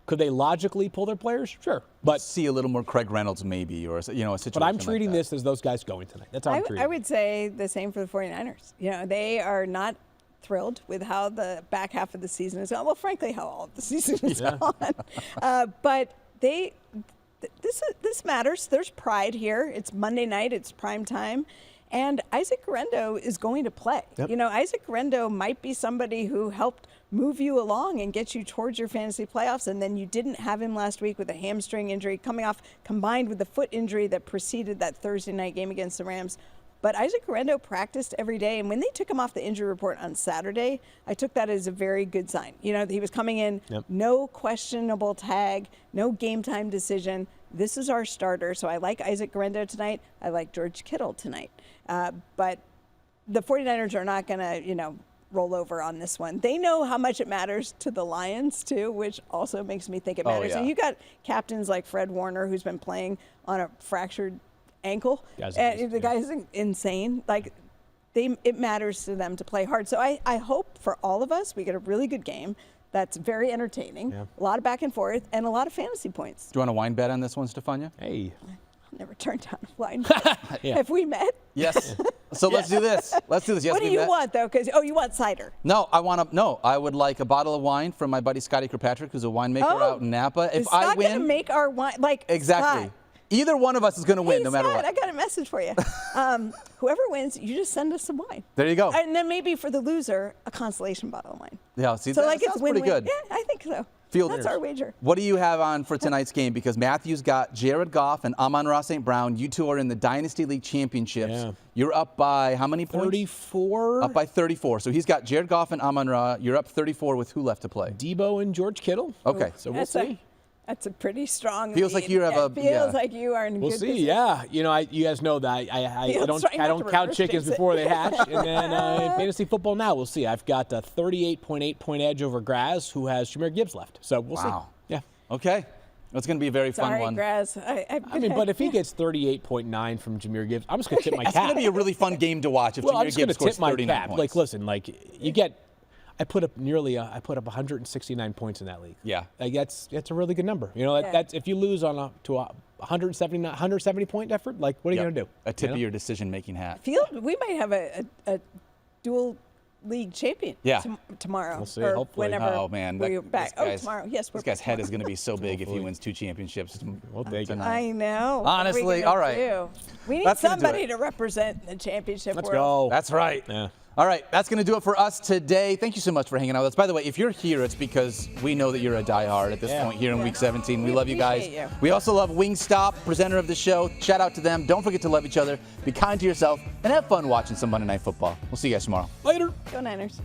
Speaker 3: could they logically pull their players? Sure. But
Speaker 1: see a little more Craig Reynolds maybe, or a situation.
Speaker 3: But I'm treating this as those guys going tonight. That's how I'm treating it.
Speaker 2: I would say the same for the 49ers. You know, they are not thrilled with how the back half of the season is going. Well, frankly, how all of the season is gone. But this matters. There's pride here. It's Monday night. It's prime time. And Isaac Guerendo is going to play. Yep. You know, Isaac Guerendo might be somebody who helped move you along and get you towards your fantasy playoffs, and then you didn't have him last week with a hamstring injury combined with the foot injury that preceded that Thursday night game against the Rams. But Isaac Guerrero practiced every day, and when they took him off the injury report on Saturday, I took that as a very good sign. You know, he was coming in, no questionable tag, no game time decision. This is our starter, so I like Isaac Guerrero tonight. I like George Kittle tonight. But the 49ers are not going to, roll over on this one. They know how much it matters to the Lions, too, which also makes me think it matters.
Speaker 1: yeah.
Speaker 2: And you got captains like Fred Warner, who's been playing on a fractured ankle. And the guy's insane. Like, it matters to them to play hard. So I hope for all of us we get a really good game that's very entertaining, a lot of back and forth, and a lot of fantasy points.
Speaker 1: Do you want a wine bet on this one, Stephania?
Speaker 3: Hey.
Speaker 2: I'll never turn down a wine bet. Have we met?
Speaker 1: Yes. So let's do this. Let's do this. Yes,
Speaker 2: What do you want, though? Because you want cider.
Speaker 1: No, I would like a bottle of wine from my buddy Scotty Kirkpatrick, who's a winemaker out in Napa. If
Speaker 2: Is
Speaker 1: I
Speaker 2: Scott
Speaker 1: win,
Speaker 2: gonna make our wine
Speaker 1: exactly.
Speaker 2: Scott.
Speaker 1: Either one of us is going to win, no matter
Speaker 2: Scott,
Speaker 1: what.
Speaker 2: I got a message for you. Whoever wins, you just send us some wine.
Speaker 1: There you go.
Speaker 2: And then maybe for the loser, a consolation bottle of wine.
Speaker 1: Yeah, see,
Speaker 2: So
Speaker 1: that
Speaker 2: like it's
Speaker 1: sounds
Speaker 2: win-win.
Speaker 1: pretty good.
Speaker 2: Yeah, I think so.
Speaker 1: Fielders.
Speaker 2: That's our wager.
Speaker 1: What do you have on for tonight's game? Because Matthew's got Jared Goff and Amon-Ra St. Brown. You two are in the Dynasty League Championships.
Speaker 3: Yeah.
Speaker 1: You're up by how many points?
Speaker 3: 34.
Speaker 1: Up by 34. So he's got Jared Goff and Amon-Ra. You're up 34 with who left to play?
Speaker 3: Debo and George Kittle.
Speaker 1: Okay.
Speaker 3: So we'll see.
Speaker 2: That's a pretty strong.
Speaker 1: Feels like
Speaker 2: lead.
Speaker 1: you have a-
Speaker 2: Feels
Speaker 1: yeah.
Speaker 2: like you are in
Speaker 3: We'll
Speaker 2: good
Speaker 3: see.
Speaker 2: position.
Speaker 3: Yeah. You guys know that I
Speaker 2: Feels
Speaker 3: don't
Speaker 2: right,
Speaker 3: I
Speaker 2: not
Speaker 3: don't
Speaker 2: to
Speaker 3: count
Speaker 2: reverse
Speaker 3: chickens
Speaker 2: jinx it.
Speaker 3: before they hatch. And then in fantasy football now, we'll see. I've got a 38.8 point edge over Graz, who has Shamir Gibbs left. So we'll see. Yeah.
Speaker 1: Okay. It's going to be a very fun
Speaker 2: Sorry,
Speaker 1: one.
Speaker 2: Graz.
Speaker 3: I mean, but if he gets 38.9 from Jameer Gibbs, I'm just going to tip my cap.
Speaker 1: It's going to be a really fun game to watch if
Speaker 3: Well, I'm
Speaker 1: Jameer
Speaker 3: just going
Speaker 1: Gibbs
Speaker 3: to tip
Speaker 1: scores
Speaker 3: my
Speaker 1: 39
Speaker 3: cap.
Speaker 1: points.
Speaker 3: Like, listen, you get. I put up 169 points in that league.
Speaker 1: Yeah.
Speaker 3: Like that's a really good number. That's if you lose on to a 170 point effort. Like, what are you going to do?
Speaker 1: A tip of your decision-making hat.
Speaker 2: We might have a dual league champion tomorrow.
Speaker 3: We'll see,
Speaker 2: or
Speaker 3: hopefully.
Speaker 2: whenever
Speaker 1: Oh, man.
Speaker 2: we're back. Tomorrow. Yes, we're
Speaker 1: This guy's
Speaker 2: back
Speaker 1: head is going to be so big if he wins 2 championships
Speaker 3: take it.
Speaker 2: I know.
Speaker 1: Honestly,
Speaker 2: What are we
Speaker 1: all
Speaker 2: gonna
Speaker 1: right.
Speaker 2: do? We need
Speaker 1: That's gonna do
Speaker 2: somebody
Speaker 1: it.
Speaker 2: to represent the championship
Speaker 3: Let's
Speaker 2: world.
Speaker 3: go.
Speaker 1: That's right.
Speaker 3: Yeah.
Speaker 1: All right, that's going to do it for us today. Thank you so much for hanging out with us. By the way, if you're here, it's because we know that you're a diehard at this point here in Week 17. We love you guys.
Speaker 2: appreciate you.
Speaker 1: We also love Wingstop, presenter of the show. Shout out to them. Don't forget to love each other, be kind to yourself, and have fun watching some Monday Night Football. We'll see you guys tomorrow.
Speaker 3: Later.
Speaker 2: Go Niners.